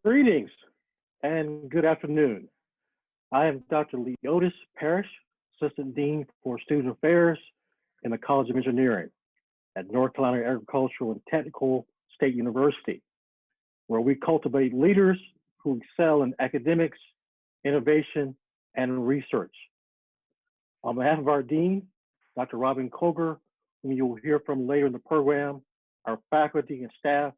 Greetings and good afternoon. I am Dr. Leotis Parrish, Assistant Dean for Student Affairs in the College of Engineering at North Carolina Agricultural and Technical State University, where we cultivate leaders who excel in academics, innovation, and research. On behalf of our Dean, Dr. Robin Koger, whom you will hear from later in the program, our faculty and staff,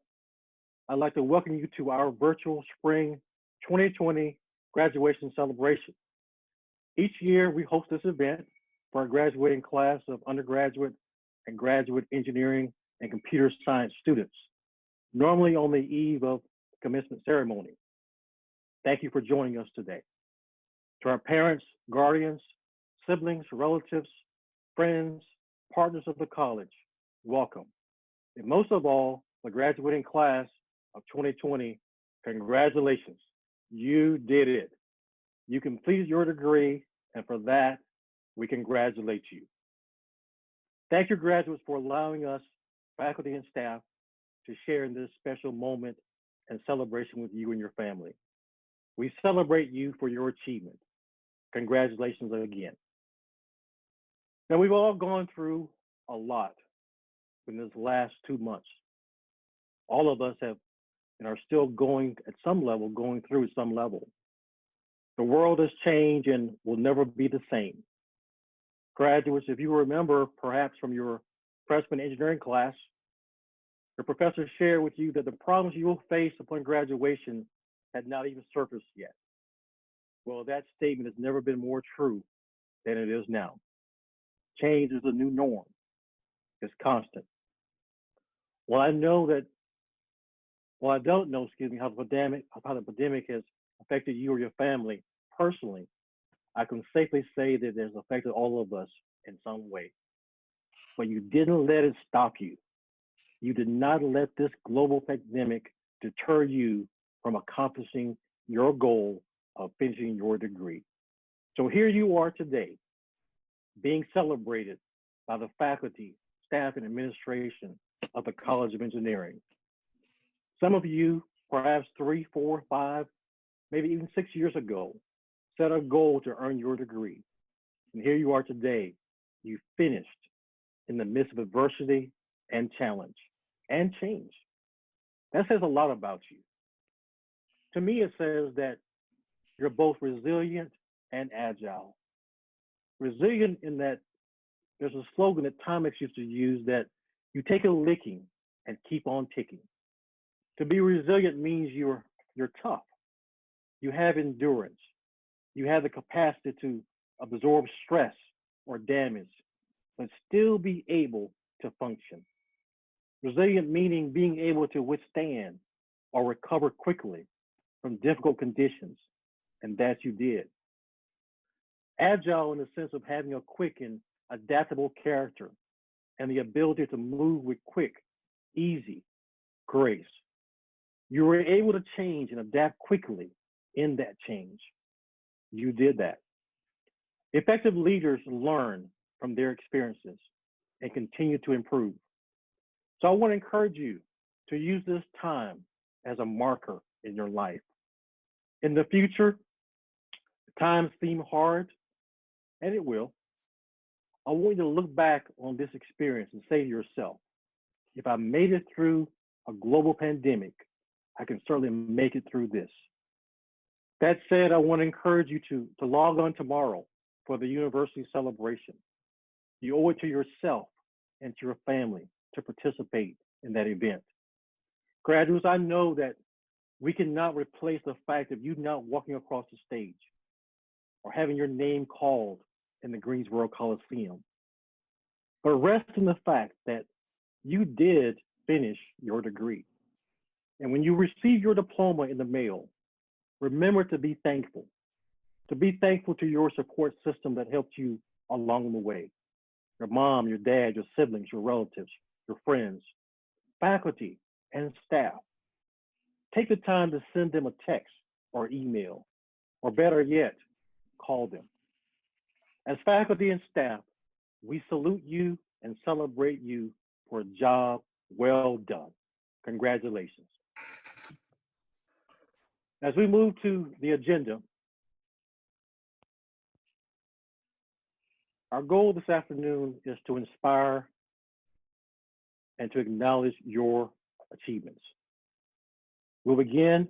I'd like to welcome you to our virtual spring 2020 graduation celebration. Each year, we host this event for our graduating class of undergraduate and graduate engineering and computer science students, normally on the eve of the commencement ceremony. Thank you for joining us today. To our parents, guardians, siblings, relatives, friends, partners of the college, welcome. And most of all, the graduating class of 2020, congratulations. You did it. You completed your degree, and for that, we congratulate you. Thank you, graduates, for allowing us, faculty and staff, to share in this special moment and celebration with you and your family. We celebrate you for your achievement. Congratulations again. Now, we've all gone through a lot in this last 2 months. All of us have and are still going through at some level. The world has changed and will never be the same. Graduates, if you remember perhaps from your freshman engineering class, your professor shared with you that the problems you will face upon graduation had not even surfaced yet. Well, that statement has never been more true than it is now. Change is the new norm. It's constant. I don't know, how the pandemic has affected you or your family personally, I can safely say that it has affected all of us in some way. But you didn't let it stop you. You did not let this global pandemic deter you from accomplishing your goal of finishing your degree. So here you are today, being celebrated by the faculty, staff, and administration of the College of Engineering. Some of you, perhaps 3, 4, 5, maybe even 6 years ago, set a goal to earn your degree. And here you are today. You finished in the midst of adversity and challenge and change. That says a lot about you. To me, it says that you're both resilient and agile. Resilient in that there's a slogan that Thomas used to use that you take a licking and keep on ticking. To be resilient means you're tough. You have endurance. You have the capacity to absorb stress or damage, but still be able to function. Resilient meaning being able to withstand or recover quickly from difficult conditions, and that you did. Agile in the sense of having a quick and adaptable character and the ability to move with quick, easy grace. You were able to change and adapt quickly in that change. You did that. Effective leaders learn from their experiences and continue to improve. So I want to encourage you to use this time as a marker in your life. In the future, times seem hard, and it will. I want you to look back on this experience and say to yourself, if I made it through a global pandemic, I can certainly make it through this. That said, I want to encourage you to log on tomorrow for the university celebration. You owe it to yourself and to your family to participate in that event. Graduates, I know that we cannot replace the fact of you not walking across the stage or having your name called in the Greensboro Coliseum. But rest in the fact that you did finish your degree. And when you receive your diploma in the mail, remember to be thankful to your support system that helped you along the way. Your mom, your dad, your siblings, your relatives, your friends, faculty, and staff. Take the time to send them a text or email, or better yet, call them. As faculty and staff, we salute you and celebrate you for a job well done. Congratulations. As we move to the agenda, our goal this afternoon is to inspire and to acknowledge your achievements. We'll begin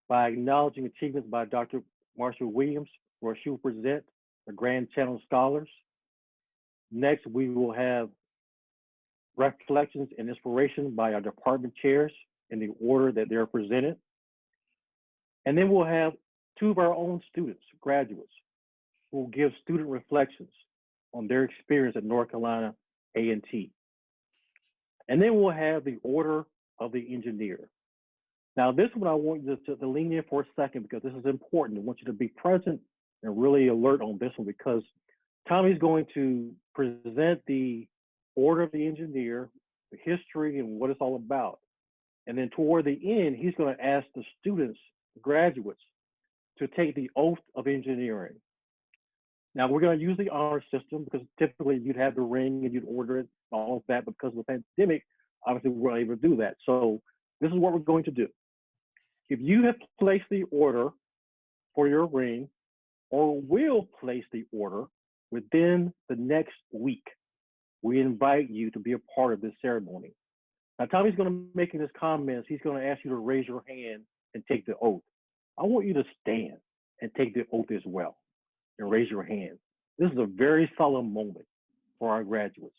by acknowledging achievements by Dr. Marshall Williams, where she will present the Grand Channel Scholars. Next, we will have reflections and inspiration by our department chairs in the order that they're presented. And then we'll have two of our own students, graduates, who will give student reflections on their experience at North Carolina A&T. And then we'll have the Order of the Engineer. Now, this one I want you to lean in for a second because this is important. I want you to be present and really alert on this one because Tommy's going to present the Order of the Engineer, the history and what it's all about. And then toward the end, he's going to ask the students, the graduates, to take the oath of engineering. Now, we're going to use the honor system because typically you'd have the ring and you'd order it, all of that, but because of the pandemic, obviously we're not able to do that. So this is what we're going to do. If you have placed the order for your ring or will place the order within the next week, we invite you to be a part of this ceremony. Now, Tommy's going to make his comments. He's going to ask you to raise your hand and take the oath. I want you to stand and take the oath as well and raise your hand. This is a very solemn moment for our graduates.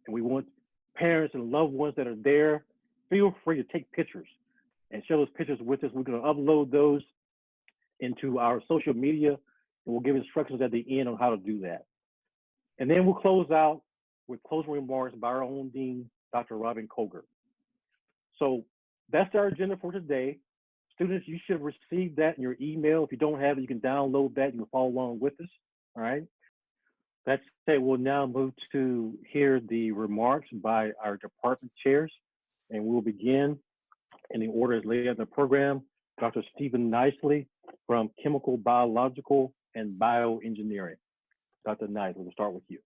And we want parents and loved ones that are there, feel free to take pictures and share those pictures with us. We're going to upload those into our social media, and we'll give instructions at the end on how to do that. And then we'll close out with closing remarks by our own dean, Dr. Robin Koger. So that's our agenda for today. Students, you should have received that in your email. If you don't have it, you can download that. You can follow along with us, all right? That said, we'll now move to hear the remarks by our department chairs, and we'll begin in the order as laid out in the program. Dr. Stephen Nicely from Chemical, Biological, and Bioengineering. Dr. Nicely, we'll start with you.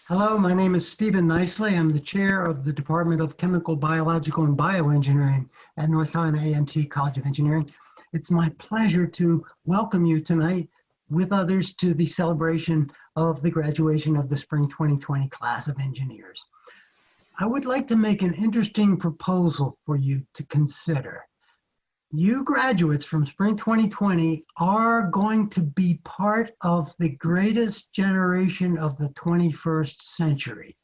Hello, my name is Stephen Nicely. I'm the chair of the Department of Chemical, Biological, and Bioengineering at North Carolina A&T College of Engineering. It's my pleasure to welcome you tonight with others to the celebration of the graduation of the Spring 2020 class of engineers. I would like to make an interesting proposal for you to consider. You graduates from Spring 2020 are going to be part of the greatest generation of the 21st century.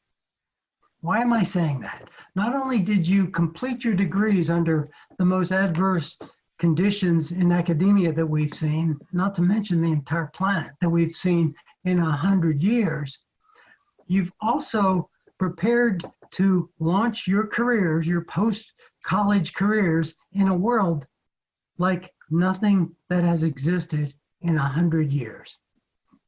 Why am I saying that? Not only did you complete your degrees under the most adverse conditions in academia that we've seen, not to mention the entire planet that we've seen in 100 years, you've also prepared to launch your careers, your post-college careers, in a world like nothing that has existed in 100 years.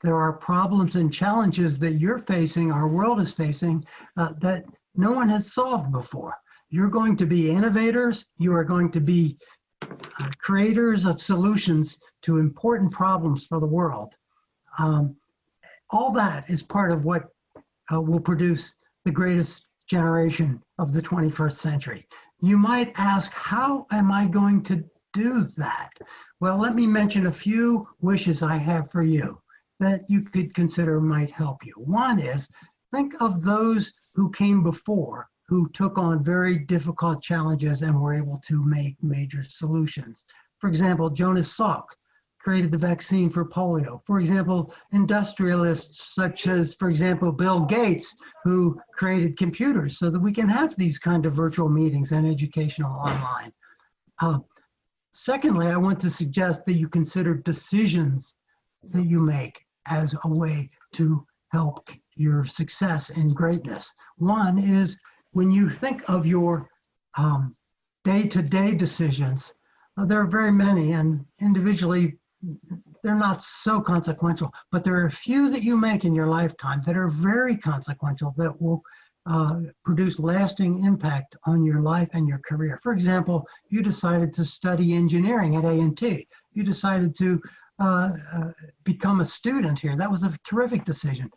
There are problems and challenges that you're facing, our world is facing, that no one has solved before. You're going to be innovators. You are going to be creators of solutions to important problems for the world. All that is part of what will produce the greatest generation of the 21st century. You might ask, how am I going to do that? Well, let me mention a few wishes I have for you that you could consider might help you. One is, think of those who came before, who took on very difficult challenges and were able to make major solutions. For example, Jonas Salk created the vaccine for polio. For example, industrialists such as, for example, Bill Gates, who created computers so that we can have these kind of virtual meetings and educational online. Secondly, I want to suggest that you consider decisions that you make as a way to help your success and greatness. One is when you think of your day-to-day decisions, there are very many, and individually they're not so consequential, but there are a few that you make in your lifetime that are very consequential, that will produce lasting impact on your life and your career. For example, you decided to study engineering at A&T. You decided to become a student here. That was a terrific decision.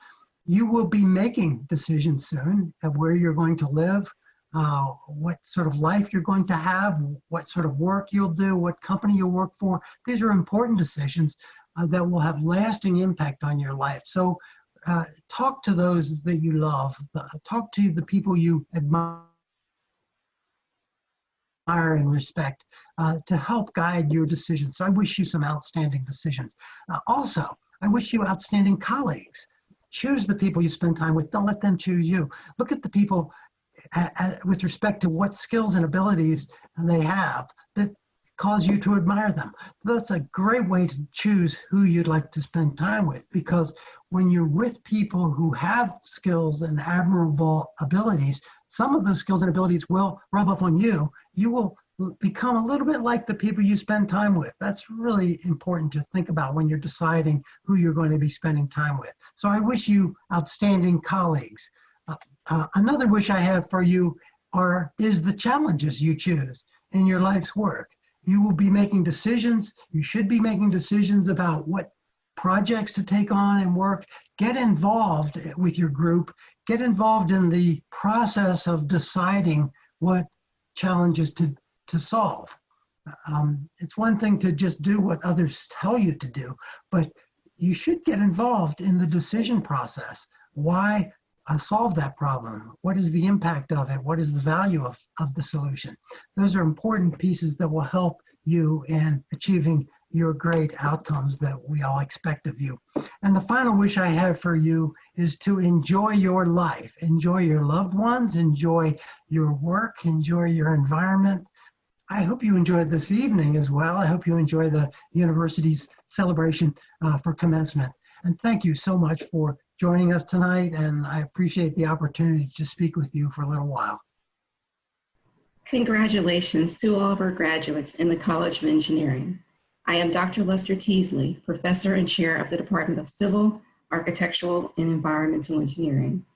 You will be making decisions soon of where you're going to live, what sort of life you're going to have, what sort of work you'll do, what company you'll work for. These are important decisions that will have lasting impact on your life. So talk to those that you love, talk to the people you admire and respect to help guide your decisions. So I wish you some outstanding decisions. Also, I wish you outstanding colleagues. Choose the people you spend time with. Don't let them choose you. Look at the people with respect to what skills and abilities they have that cause you to admire them. That's a great way to choose who you'd like to spend time with, because when you're with people who have skills and admirable abilities, some of those skills and abilities will rub off on you. You will become a little bit like the people you spend time with. That's really important to think about when you're deciding who you're going to be spending time with. So I wish you outstanding colleagues. Another wish I have for you is the challenges you choose in your life's work. You will be making decisions. You should be making decisions about what projects to take on and work. Get involved with your group. Get involved in the process of deciding what challenges to solve. It's one thing to just do what others tell you to do, but you should get involved in the decision process. Why solve that problem? What is the impact of it? What is the value of the solution? Those are important pieces that will help you in achieving your great outcomes that we all expect of you. And the final wish I have for you is to enjoy your life, enjoy your loved ones, enjoy your work, enjoy your environment. I hope you enjoyed this evening as well. I hope you enjoy the university's celebration for commencement. And thank you so much for joining us tonight, and I appreciate the opportunity to speak with you for a little while. Congratulations to all of our graduates in the College of Engineering. I am Dr. Lester Teasley, Professor and Chair of the Department of Civil, Architectural, and Environmental Engineering.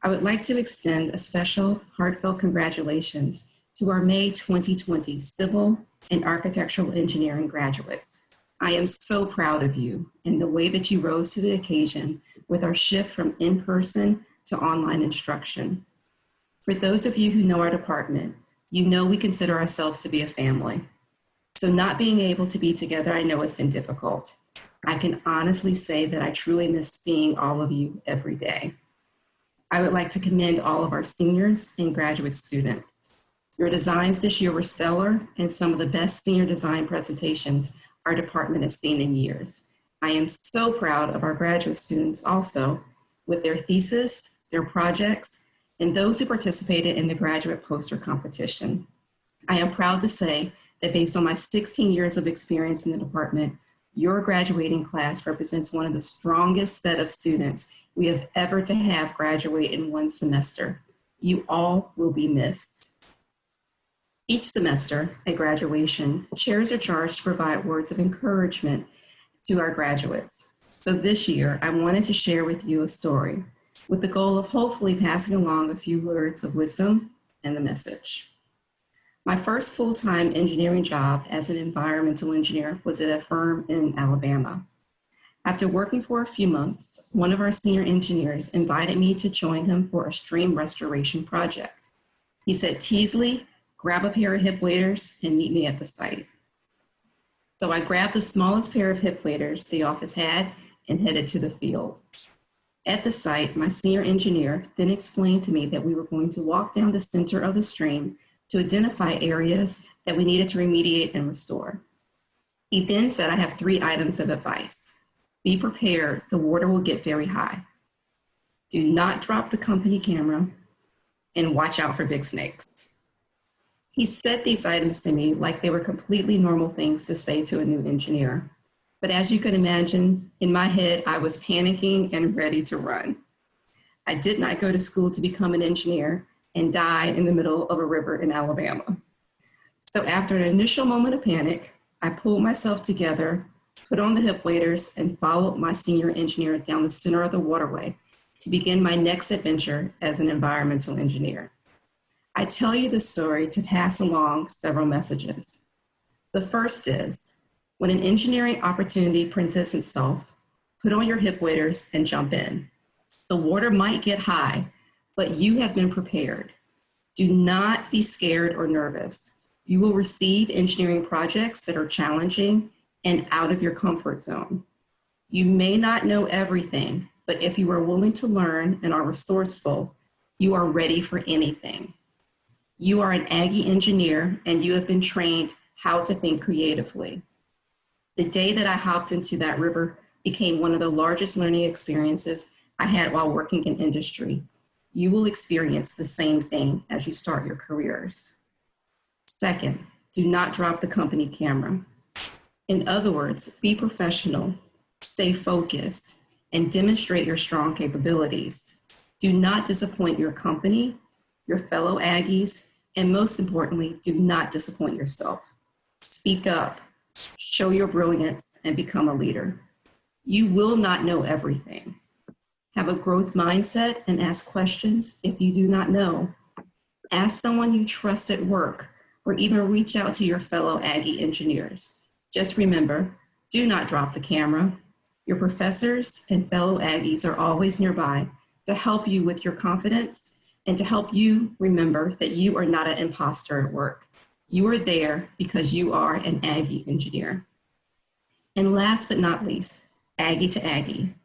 I would like to extend a special heartfelt congratulations to our May 2020 Civil and Architectural Engineering graduates. I am so proud of you and the way that you rose to the occasion with our shift from in-person to online instruction. For those of you who know our department, you know we consider ourselves to be a family. So not being able to be together, I know has been difficult. I can honestly say that I truly miss seeing all of you every day. I would like to commend all of our seniors and graduate students. Your designs this year were stellar and some of the best senior design presentations our department has seen in years. I am so proud of our graduate students also with their thesis, their projects, and those who participated in the graduate poster competition. I am proud to say that based on my 16 years of experience in the department, your graduating class represents one of the strongest set of students we have ever to have graduate in one semester. You all will be missed. Each semester at graduation, chairs are charged to provide words of encouragement to our graduates. So this year, I wanted to share with you a story with the goal of hopefully passing along a few words of wisdom and the message. My first full-time engineering job as an environmental engineer was at a firm in Alabama. After working for a few months, one of our senior engineers invited me to join him for a stream restoration project. He said, "Teasley, grab a pair of hip waders and meet me at the site." So I grabbed the smallest pair of hip waders the office had and headed to the field. At the site, my senior engineer then explained to me that we were going to walk down the center of the stream to identify areas that we needed to remediate and restore. He then said, "I have 3 items of advice. Be prepared, the water will get very high. Do not drop the company camera, and watch out for big snakes." He said these items to me like they were completely normal things to say to a new engineer. But as you can imagine, in my head, I was panicking and ready to run. I did not go to school to become an engineer and die in the middle of a river in Alabama. So after an initial moment of panic, I pulled myself together, put on the hip waders, and followed my senior engineer down the center of the waterway to begin my next adventure as an environmental engineer. I tell you the story to pass along several messages. The first is, when an engineering opportunity presents itself, put on your hip waders and jump in. The water might get high, but you have been prepared. Do not be scared or nervous. You will receive engineering projects that are challenging and out of your comfort zone. You may not know everything, but if you are willing to learn and are resourceful, you are ready for anything. You are an Aggie engineer and you have been trained how to think creatively. The day that I hopped into that river became one of the largest learning experiences I had while working in industry. You will experience the same thing as you start your careers. Second, do not drop the company camera. In other words, be professional, stay focused, and demonstrate your strong capabilities. Do not disappoint your company, your fellow Aggies, and most importantly, do not disappoint yourself. Speak up, show your brilliance, and become a leader. You will not know everything. Have a growth mindset and ask questions if you do not know. Ask someone you trust at work, or even reach out to your fellow Aggie engineers. Just remember, do not drop the camera. Your professors and fellow Aggies are always nearby to help you with your confidence and to help you remember that you are not an imposter at work. You are there because you are an Aggie engineer. And last but not least, Aggie to Aggie.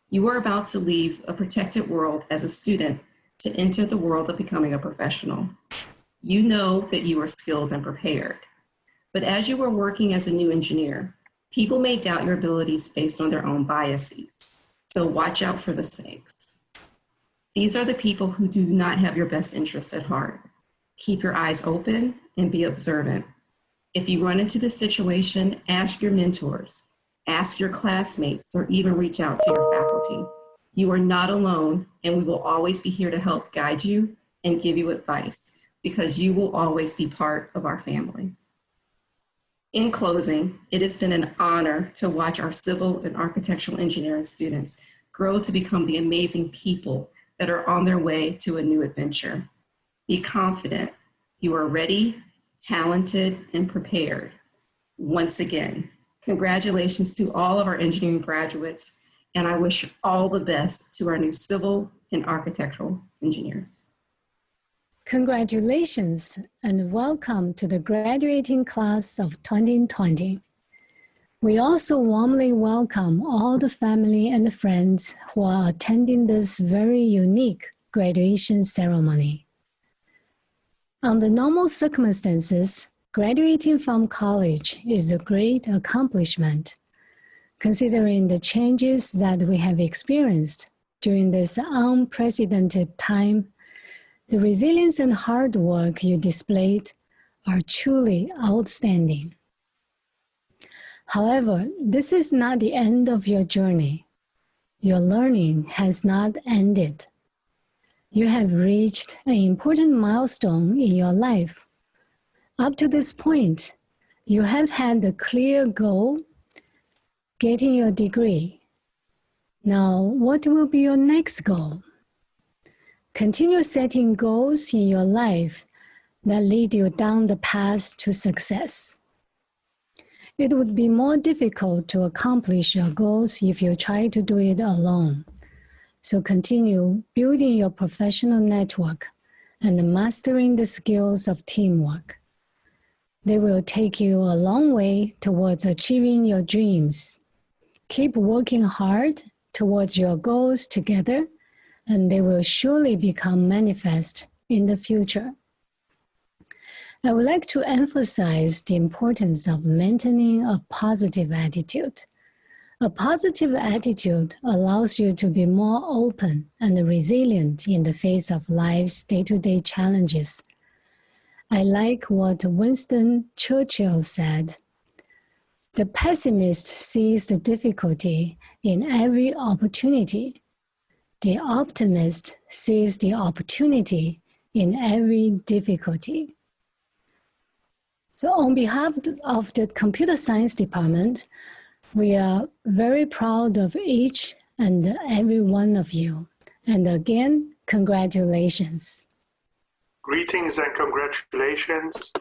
You are about to leave a protected world as a student to enter the world of becoming a professional. You know that you are skilled and prepared. But as you are working as a new engineer, people may doubt your abilities based on their own biases. So watch out for the snakes. These are the people who do not have your best interests at heart. Keep your eyes open and be observant. If you run into this situation, ask your mentors, ask your classmates, or even reach out to your faculty. You are not alone, and we will always be here to help guide you and give you advice, because you will always be part of our family. In closing, it has been an honor to watch our civil and architectural engineering students grow to become the amazing people that are on their way to a new adventure. Be confident. You are ready, talented, and prepared. Once again, congratulations to all of our engineering graduates, and I wish all the best to our new civil and architectural engineers. Congratulations and welcome to the graduating class of 2020. We also warmly welcome all the family and friends who are attending this very unique graduation ceremony. Under normal circumstances, graduating from college is a great accomplishment, considering the changes that we have experienced during this unprecedented time. The resilience and hard work you displayed are truly outstanding. However, this is not the end of your journey. Your learning has not ended. You have reached an important milestone in your life. Up to this point, you have had a clear goal, getting your degree. Now, what will be your next goal? Continue setting goals in your life that lead you down the path to success. It would be more difficult to accomplish your goals if you try to do it alone. So continue building your professional network and mastering the skills of teamwork. They will take you a long way towards achieving your dreams. Keep working hard towards your goals together, and they will surely become manifest in the future. I would like to emphasize the importance of maintaining a positive attitude. A positive attitude allows you to be more open and resilient in the face of life's day-to-day challenges. I like what Winston Churchill said. The pessimist sees the difficulty in every opportunity. The optimist sees the opportunity in every difficulty. So on behalf of the Computer Science Department, we are very proud of each and every one of you. And again, congratulations. Greetings and congratulations,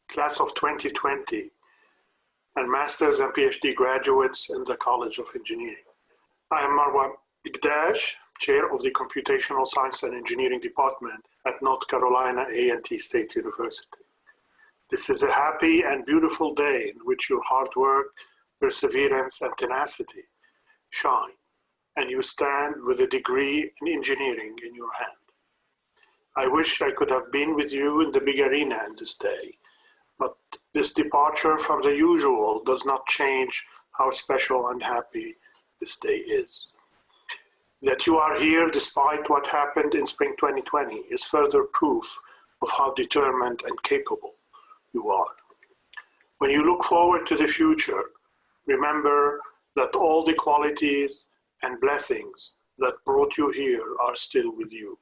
class of 2020, and master's and PhD graduates in the College of Engineering. I am Marwan Bigdash, Chair of the Computational Science and Engineering Department at North Carolina A&T State University. This is a happy and beautiful day in which your hard work, perseverance, and tenacity shine, and you stand with a degree in engineering in your hand. I wish I could have been with you in the big arena in this day, but this departure from the usual does not change how special and happy this day is. That you are here despite what happened in spring 2020 is further proof of how determined and capable you are. When you look forward to the future, remember that all the qualities and blessings that brought you here are still with you.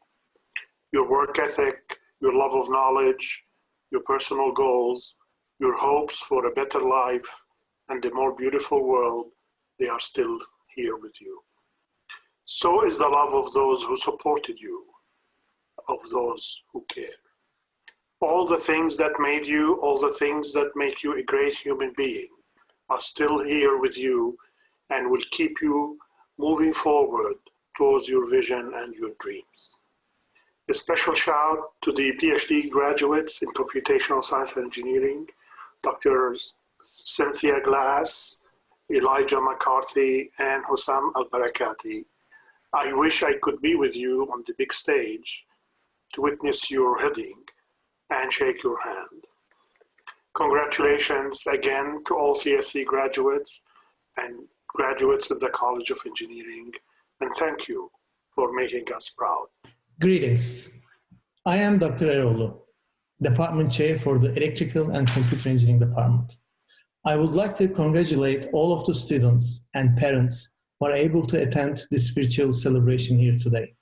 Your work ethic, your love of knowledge, your personal goals, your hopes for a better life and a more beautiful world, they are still here with you. So is the love of those who supported you, of those who care. All the things that made you, all the things that make you a great human being are still here with you and will keep you moving forward towards your vision and your dreams. A special shout to the PhD graduates in computational science and engineering, Drs. Cynthia Glass, Elijah McCarthy, and Hussam Al-Barakati. I wish I could be with you on the big stage to witness your heading and shake your hand. Congratulations again to all CSE graduates and graduates of the College of Engineering, and thank you for making us proud. Greetings. I am Dr. Erolu, Department Chair for the Electrical and Computer Engineering Department. I would like to congratulate all of the students and parents who are able to attend this virtual celebration here today.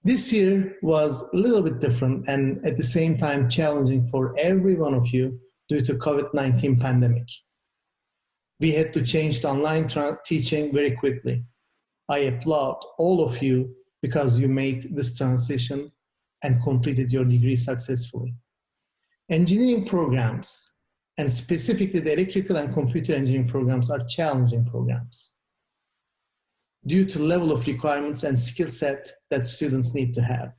This year was a little bit different and at the same time challenging for every one of you due to COVID-19 pandemic. We had to change the online teaching very quickly. I applaud all of you because you made this transition and completed your degree successfully. Engineering programs, and specifically the electrical and computer engineering programs, are challenging programs due to level of requirements and skill set that students need to have.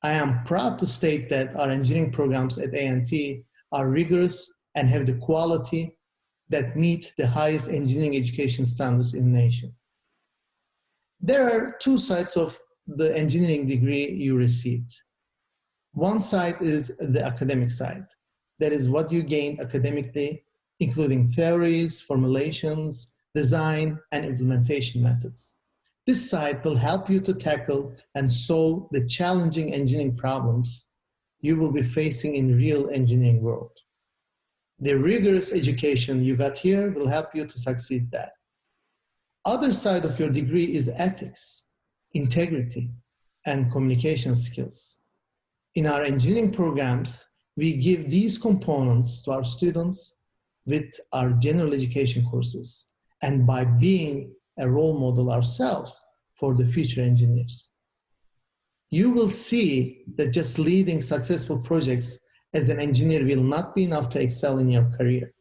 I am proud to state that our engineering programs at A&T are rigorous and have the quality that meet the highest engineering education standards in the nation. There are two sides of the engineering degree you received. One side is the academic side. That is what you gained academically, including theories, formulations, design, and implementation methods. This side will help you to tackle and solve the challenging engineering problems you will be facing in real engineering world. The rigorous education you got here will help you to succeed that. Other side of your degree is ethics, integrity, and communication skills. In our engineering programs, we give these components to our students with our general education courses and by being a role model ourselves for the future engineers. You will see that just leading successful projects as an engineer will not be enough to excel in your career.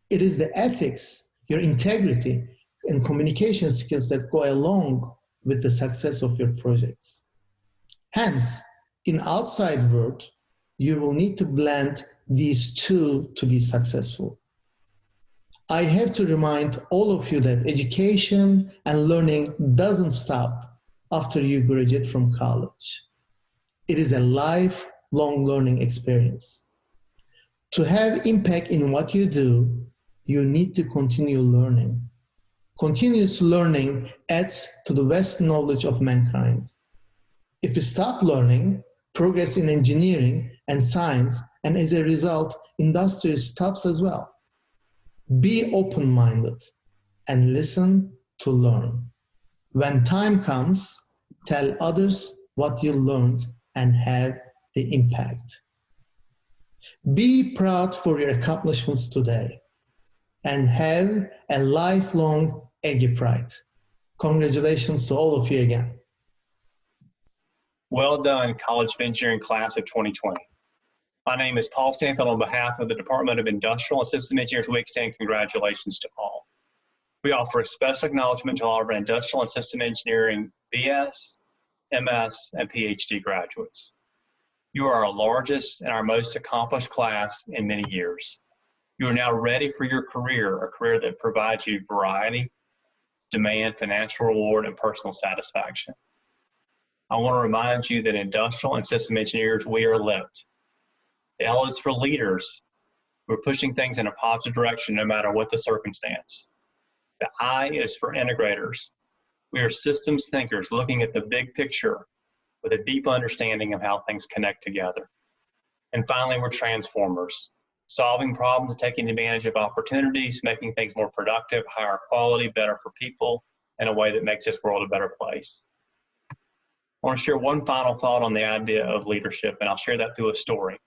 It is the ethics, your integrity, and communication skills that go along with the success of your projects. Hence, in outside world, you will need to blend these two to be successful. I have to remind all of you that education and learning doesn't stop after you graduate from college. It is a lifelong learning experience. To have impact in what you do, you need to continue learning. Continuous learning adds to the vast knowledge of mankind. If you stop learning, progress in engineering and science, and as a result, industry stops as well. Be open-minded and listen to learn. When time comes, tell others what you learned and have the impact. Be proud for your accomplishments today and have a lifelong Aggie Pride. Congratulations to all of you again. Well done, College of Engineering class of 2020. My name is Paul Stanfield on behalf of the Department of Industrial and System Engineers. We extend congratulations to all. We offer a special acknowledgement to all of our industrial and system engineering BS, MS, and PhD graduates. You are our largest and our most accomplished class in many years. You are now ready for your career, a career that provides you variety, demand, financial reward, and personal satisfaction. I want to remind you that industrial and system engineers, we are lit. The L is for leaders. We're pushing things in a positive direction no matter what the circumstance. The I is for integrators. We are systems thinkers looking at the big picture with a deep understanding of how things connect together. And finally, we're transformers, solving problems, taking advantage of opportunities, making things more productive, higher quality, better for people, in a way that makes this world a better place. I want to share one final thought on the idea of leadership, and I'll share that through a story.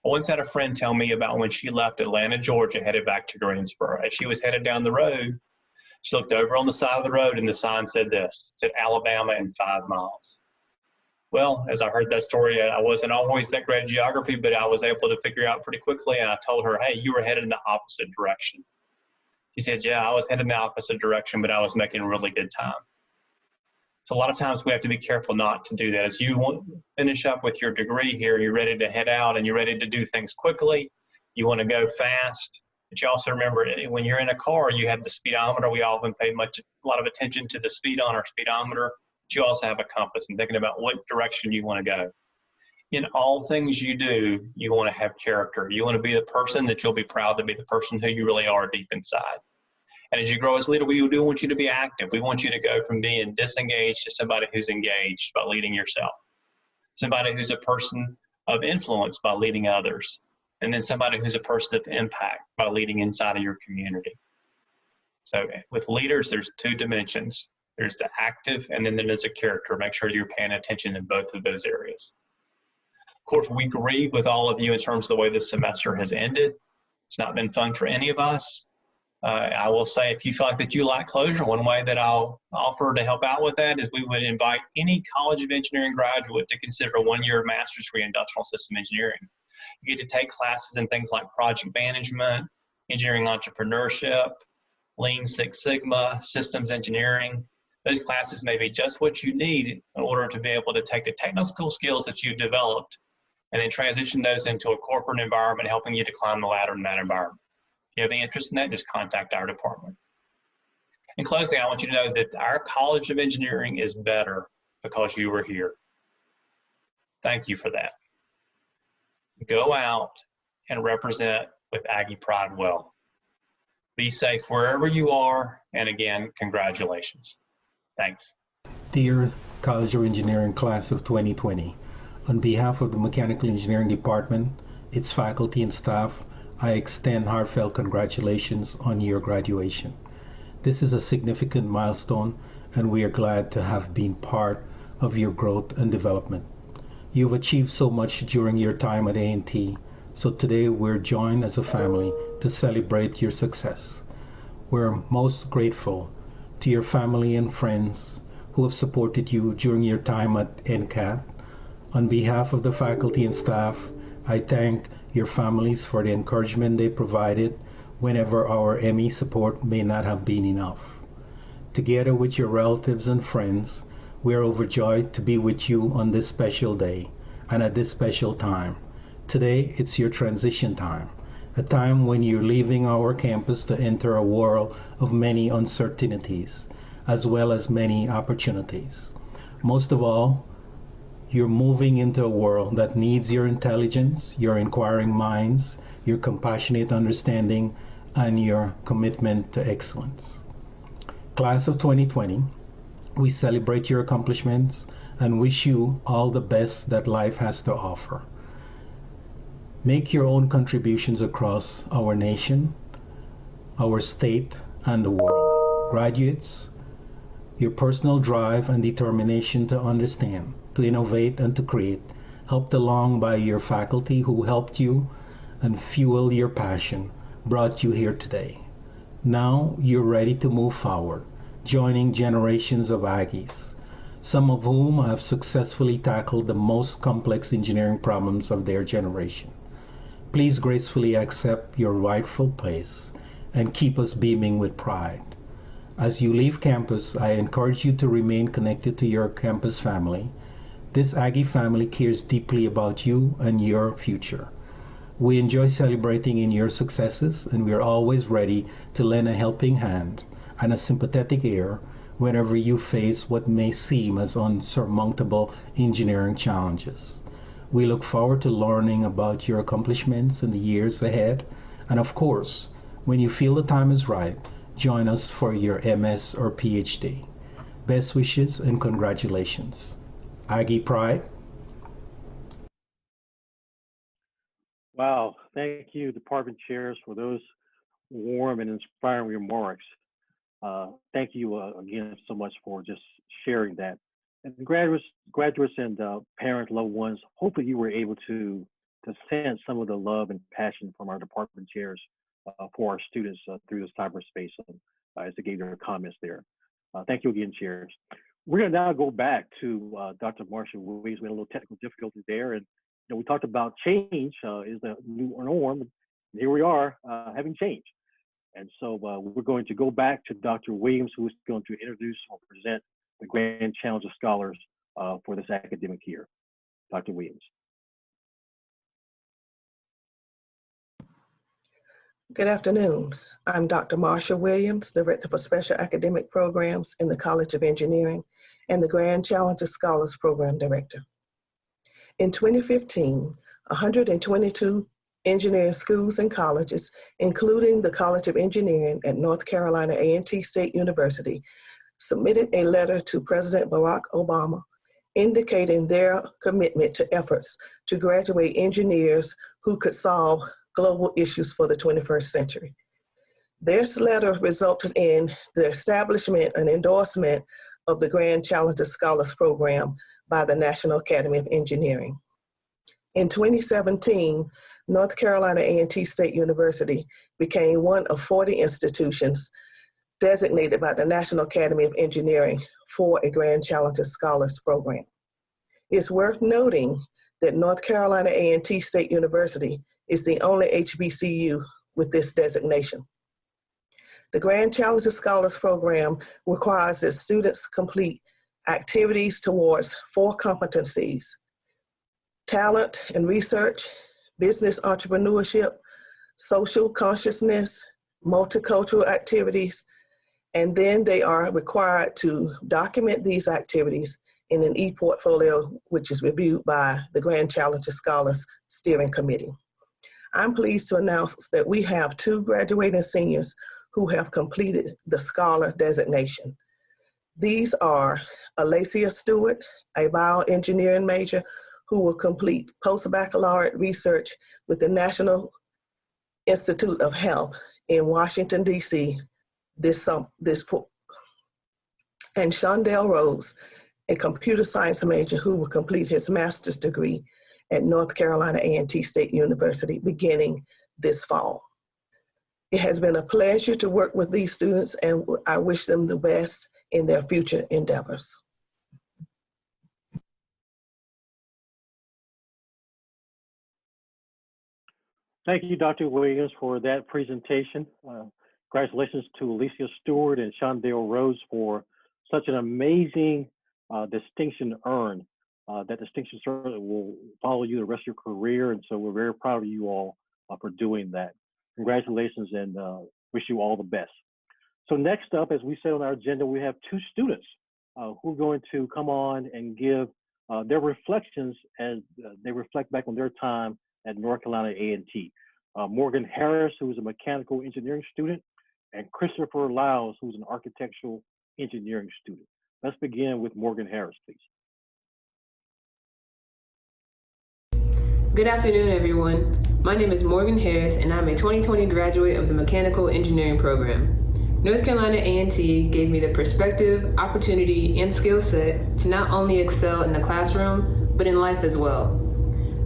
I once had a friend tell me about when she left Atlanta, Georgia, headed back to Greensboro. As she was headed down the road, she looked over on the side of the road and the sign said this, it said Alabama in 5 miles. Well, as I heard that story, I wasn't always that great at geography, but I was able to figure out pretty quickly, and I told her, hey, you were headed in the opposite direction. She said, yeah, I was headed in the opposite direction, but I was making really good time. So a lot of times we have to be careful not to do that. As you finish up with your degree here, you're ready to head out and you're ready to do things quickly. You want to go fast. But you also remember when you're in a car, you have the speedometer. We often pay a lot of attention to the speed on our speedometer. But you also have a compass and thinking about what direction you want to go. In all things you do, you want to have character. You want to be the person that you'll be proud to be, the person who you really are deep inside. And as you grow as a leader, we do want you to be active. We want you to go from being disengaged to somebody who's engaged by leading yourself, somebody who's a person of influence by leading others, and then somebody who's a person of impact by leading inside of your community. So with leaders, there's 2 dimensions. There's the active, and then there's a character. Make sure you're paying attention in both of those areas. Of course, we grieve with all of you in terms of the way this semester has ended. It's not been fun for any of us. I will say, if you feel like that you lack closure, one way that I'll offer to help out with that is we would invite any College of Engineering graduate to consider a 1-year master's degree in industrial system engineering. You get to take classes in things like project management, engineering entrepreneurship, Lean Six Sigma, systems engineering. Those classes may be just what you need in order to be able to take the technical skills that you've developed and then transition those into a corporate environment, helping you to climb the ladder in that environment. If you have any interest in that, just contact our department. In closing, I want you to know that our College of Engineering is better because you were here. Thank you for that. Go out and represent with Aggie Pride well. Be safe wherever you are, and again, congratulations. Thanks. Dear College of Engineering Class of 2020, on behalf of the Mechanical Engineering Department, its faculty and staff, I extend heartfelt congratulations on your graduation. This is a significant milestone, and we are glad to have been part of your growth and development. You've achieved so much during your time at A&T, so today we're joined as a family to celebrate your success. We're most grateful to your family and friends who have supported you during your time at NCAT. On behalf of the faculty and staff, I thank your families for the encouragement they provided whenever our ME support may not have been enough. Together with your relatives and friends, we are overjoyed to be with you on this special day and at this special time. Today, it's your transition time, a time when you're leaving our campus to enter a world of many uncertainties, as well as many opportunities. Most of all, you're moving into a world that needs your intelligence, your inquiring minds, your compassionate understanding, and your commitment to excellence. Class of 2020, we celebrate your accomplishments and wish you all the best that life has to offer. Make your own contributions across our nation, our state, and the world. Graduates, your personal drive and determination to understand, to innovate, and to create, helped along by your faculty who helped you and fueled your passion, brought you here today. Now you're ready to move forward, joining generations of Aggies, some of whom have successfully tackled the most complex engineering problems of their generation. Please gracefully accept your rightful place and keep us beaming with pride. As you leave campus, I encourage you to remain connected to your campus family. This Aggie family cares deeply about you and your future. We enjoy celebrating in your successes, and we are always ready to lend a helping hand and a sympathetic ear whenever you face what may seem as unsurmountable engineering challenges. We look forward to learning about your accomplishments in the years ahead, and of course, when you feel the time is right, join us for your MS or PhD. Best wishes and congratulations. Aggie Pride. Wow, thank you, department chairs, for those warm and inspiring remarks. Thank you again so much for just sharing that. And graduates and parents, loved ones, hopefully you were able to sense some of the love and passion from our department chairs for our students through this cyberspace as they gave their comments there. Thank you again, chairs. We're going to now go back to Dr. Marsha Williams. We had a little technical difficulty there, and we talked about change is the new norm. And here we are having change. And so we're going to go back to Dr. Williams, who is going to introduce or present the Grand Challenge of Scholars for this academic year. Dr. Williams. Good afternoon. I'm Dr. Marsha Williams, Director for Special Academic Programs in the College of Engineering and the Grand Challenge of Scholars Program Director. In 2015, 122 engineering schools and colleges, including the College of Engineering at North Carolina A&T State University, submitted a letter to President Barack Obama indicating their commitment to efforts to graduate engineers who could solve global issues for the 21st century. This letter resulted in the establishment and endorsement of the Grand Challenge of Scholars Program by the National Academy of Engineering. In 2017, North Carolina A&T State University became one of 40 institutions designated by the National Academy of Engineering for a Grand Challenge of Scholars program. It's worth noting that North Carolina A&T State University is the only HBCU with this designation. The Grand Challenge of Scholars program requires that students complete activities towards 4 competencies: talent and research, business entrepreneurship, social consciousness, multicultural activities, and then they are required to document these activities in an e-portfolio, which is reviewed by the Grand Challenge of Scholars Steering Committee. I'm pleased to announce that we have 2 graduating seniors who have completed the scholar designation. These are Alacia Stewart, a bioengineering major, who will complete post-baccalaureate research with the National Institute of Health in Washington, D.C. And Shondell Rose, a computer science major, who will complete his master's degree at North Carolina A&T State University beginning this fall. It has been a pleasure to work with these students, and I wish them the best in their future endeavors. Thank you, Dr. Williams, for that presentation. Congratulations to Alicia Stewart and Shondell Rose for such an amazing distinction earned. That distinction certainly will follow you the rest of your career, and so we're very proud of you all for doing that. Congratulations, and wish you all the best. So next up, as we said on our agenda, we have 2 students who are going to come on and give their reflections as they reflect back on their time at North Carolina A&T. Morgan Harris, who is a mechanical engineering student, and Christopher Lyles, who's an architectural engineering student. Let's begin with Morgan Harris, please. Good afternoon, everyone. My name is Morgan Harris, and I'm a 2020 graduate of the Mechanical Engineering program. North Carolina A&T gave me the perspective, opportunity, and skill set to not only excel in the classroom, but in life as well.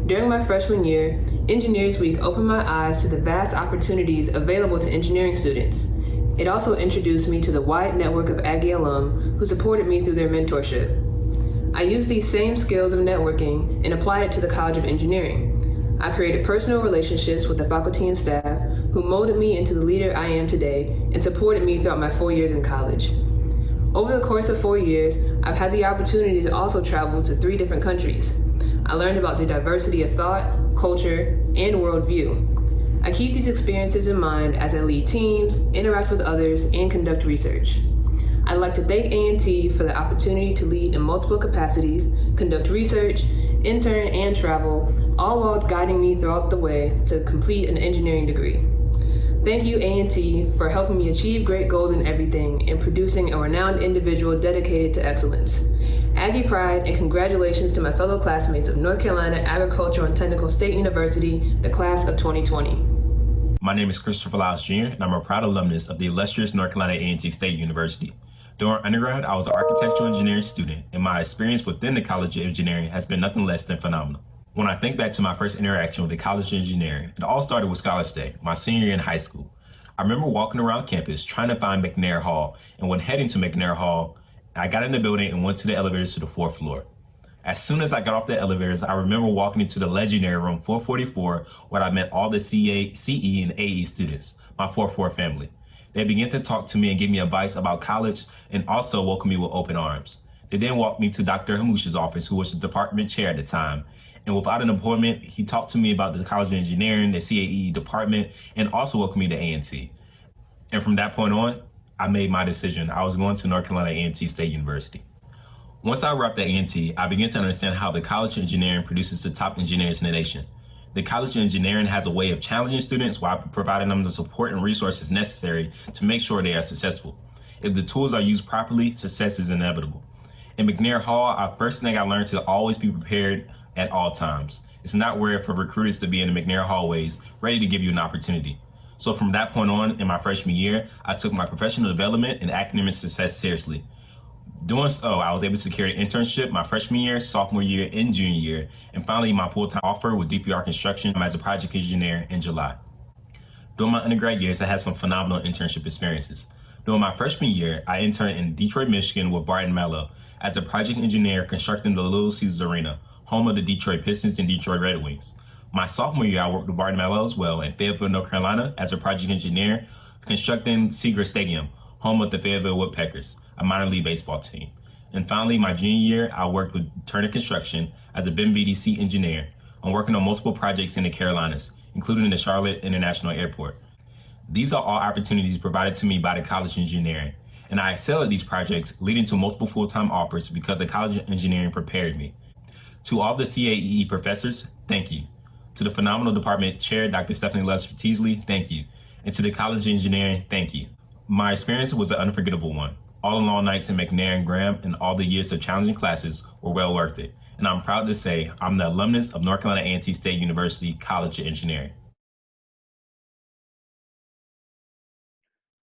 During my freshman year, Engineers Week opened my eyes to the vast opportunities available to engineering students. It also introduced me to the wide network of Aggie alum who supported me through their mentorship. I used these same skills of networking and applied it to the College of Engineering. I created personal relationships with the faculty and staff who molded me into the leader I am today and supported me throughout my 4 years in college. Over the course of 4 years, I've had the opportunity to also travel to 3 different countries. I learned about the diversity of thought, culture, and worldview. I keep these experiences in mind as I lead teams, interact with others, and conduct research. I'd like to thank A&T for the opportunity to lead in multiple capacities, conduct research, intern, and travel, all while guiding me throughout the way to complete an engineering degree. Thank you, A&T, for helping me achieve great goals in everything and producing a renowned individual dedicated to excellence. Aggie Pride, and congratulations to my fellow classmates of North Carolina Agricultural and Technical State University, the class of 2020. My name is Christopher Lyles Jr., and I'm a proud alumnus of the illustrious North Carolina A&T State University. During undergrad, I was an architectural engineering student, and my experience within the College of Engineering has been nothing less than phenomenal. When I think back to my first interaction with the College of Engineering, it all started with Scholars Day, my senior year in high school. I remember walking around campus trying to find McNair Hall, and when heading to McNair Hall, I got in the building and went to the elevators to the 4th floor. As soon as I got off the elevators, I remember walking into the legendary room 444, where I met all the CE, and AE students, my 4-4 family. They began to talk to me and give me advice about college and also welcomed me with open arms. They then walked me to Dr. Hamouche's office, who was the department chair at the time. And without an appointment, he talked to me about the College of Engineering, the CAE department, and also welcomed me to A&T. And from that point on, I made my decision. I was going to North Carolina A&T State University. Once I arrived at A&T, I began to understand how the College of Engineering produces the top engineers in the nation. The College of Engineering has a way of challenging students while providing them the support and resources necessary to make sure they are successful. If the tools are used properly, success is inevitable. In McNair Hall, the first thing I learned to always be prepared at all times. It's not rare for recruiters to be in the McNair hallways, ready to give you an opportunity. So from that point on, in my freshman year, I took my professional development and academic success seriously. Doing so, I was able to secure an internship my freshman year, sophomore year, and junior year, and finally my full-time offer with DPR Construction as a project engineer in July. During my undergrad years, I had some phenomenal internship experiences. During my freshman year, I interned in Detroit, Michigan with Barton Mello as a project engineer constructing the Little Caesars Arena, home of the Detroit Pistons and Detroit Red Wings. My sophomore year, I worked with Barton Mello as well in Fayetteville, North Carolina as a project engineer constructing Seager Stadium, home of the Fayetteville Woodpeckers, a minor league baseball team. And finally, my junior year, I worked with Turner Construction as a BIM VDC engineer. I'm working on multiple projects in the Carolinas, including the Charlotte International Airport. These are all opportunities provided to me by the College of Engineering, and I excel at these projects, leading to multiple full-time offers because the College of Engineering prepared me. To all the CAE professors, thank you. To the phenomenal department chair, Dr. Stephanie Lester-Teasley, thank you. And to the College of Engineering, thank you. My experience was an unforgettable one. All the long nights in McNair and Graham and all the years of challenging classes were well worth it. And I'm proud to say I'm the alumnus of North Carolina A&T State University College of Engineering.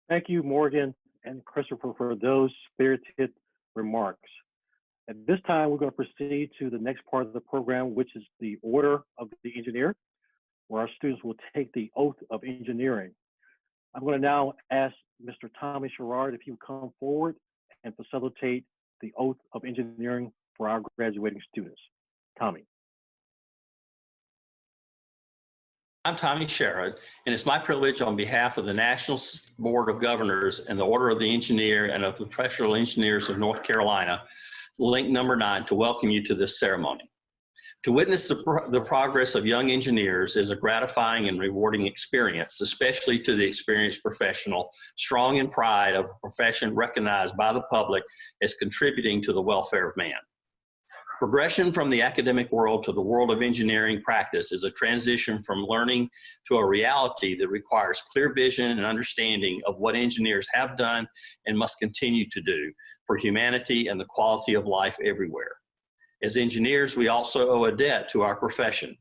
Thank you, Morgan and Christopher, for those spirited remarks. At this time, we're going to proceed to the next part of the program, which is the Order of the Engineer, where our students will take the oath of engineering. I'm going to now ask Mr. Tommy Sherrard if he would come forward and facilitate the oath of engineering for our graduating students. Tommy. I'm Tommy Sherrod, and it's my privilege on behalf of the National Board of Governors and the Order of the Engineer and of the Professional Engineers of North Carolina, link number 9, to welcome you to this ceremony. To witness the progress of young engineers is a gratifying and rewarding experience, especially to the experienced professional, strong in pride of a profession recognized by the public as contributing to the welfare of man. Progression from the academic world to the world of engineering practice is a transition from learning to a reality that requires clear vision and understanding of what engineers have done and must continue to do for humanity and the quality of life everywhere. As engineers, we also owe a debt to our profession.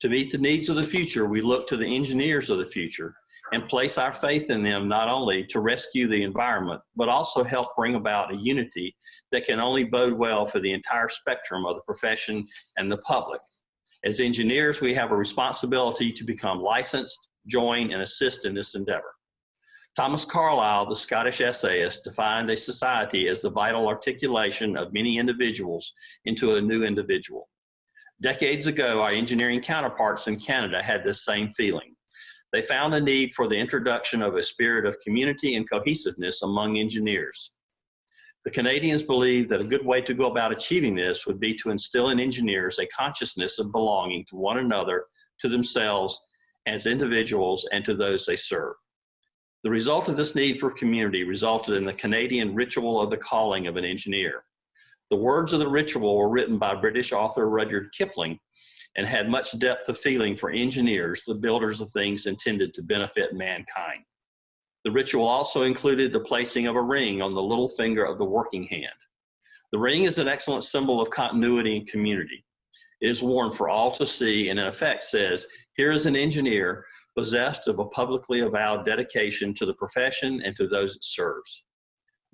To meet the needs of the future, we look to the engineers of the future and place our faith in them not only to rescue the environment, but also help bring about a unity that can only bode well for the entire spectrum of the profession and the public. As engineers, we have a responsibility to become licensed, join, and assist in this endeavor. Thomas Carlyle, the Scottish essayist, defined a society as the vital articulation of many individuals into a new individual. Decades ago, our engineering counterparts in Canada had this same feeling. They found a need for the introduction of a spirit of community and cohesiveness among engineers. The Canadians believed that a good way to go about achieving this would be to instill in engineers a consciousness of belonging to one another, to themselves as individuals, and to those they serve. The result of this need for community resulted in the Canadian ritual of the calling of an engineer. The words of the ritual were written by British author Rudyard Kipling and had much depth of feeling for engineers, the builders of things intended to benefit mankind. The ritual also included the placing of a ring on the little finger of the working hand. The ring is an excellent symbol of continuity and community. It is worn for all to see and in effect says, here is an engineer possessed of a publicly avowed dedication to the profession and to those it serves.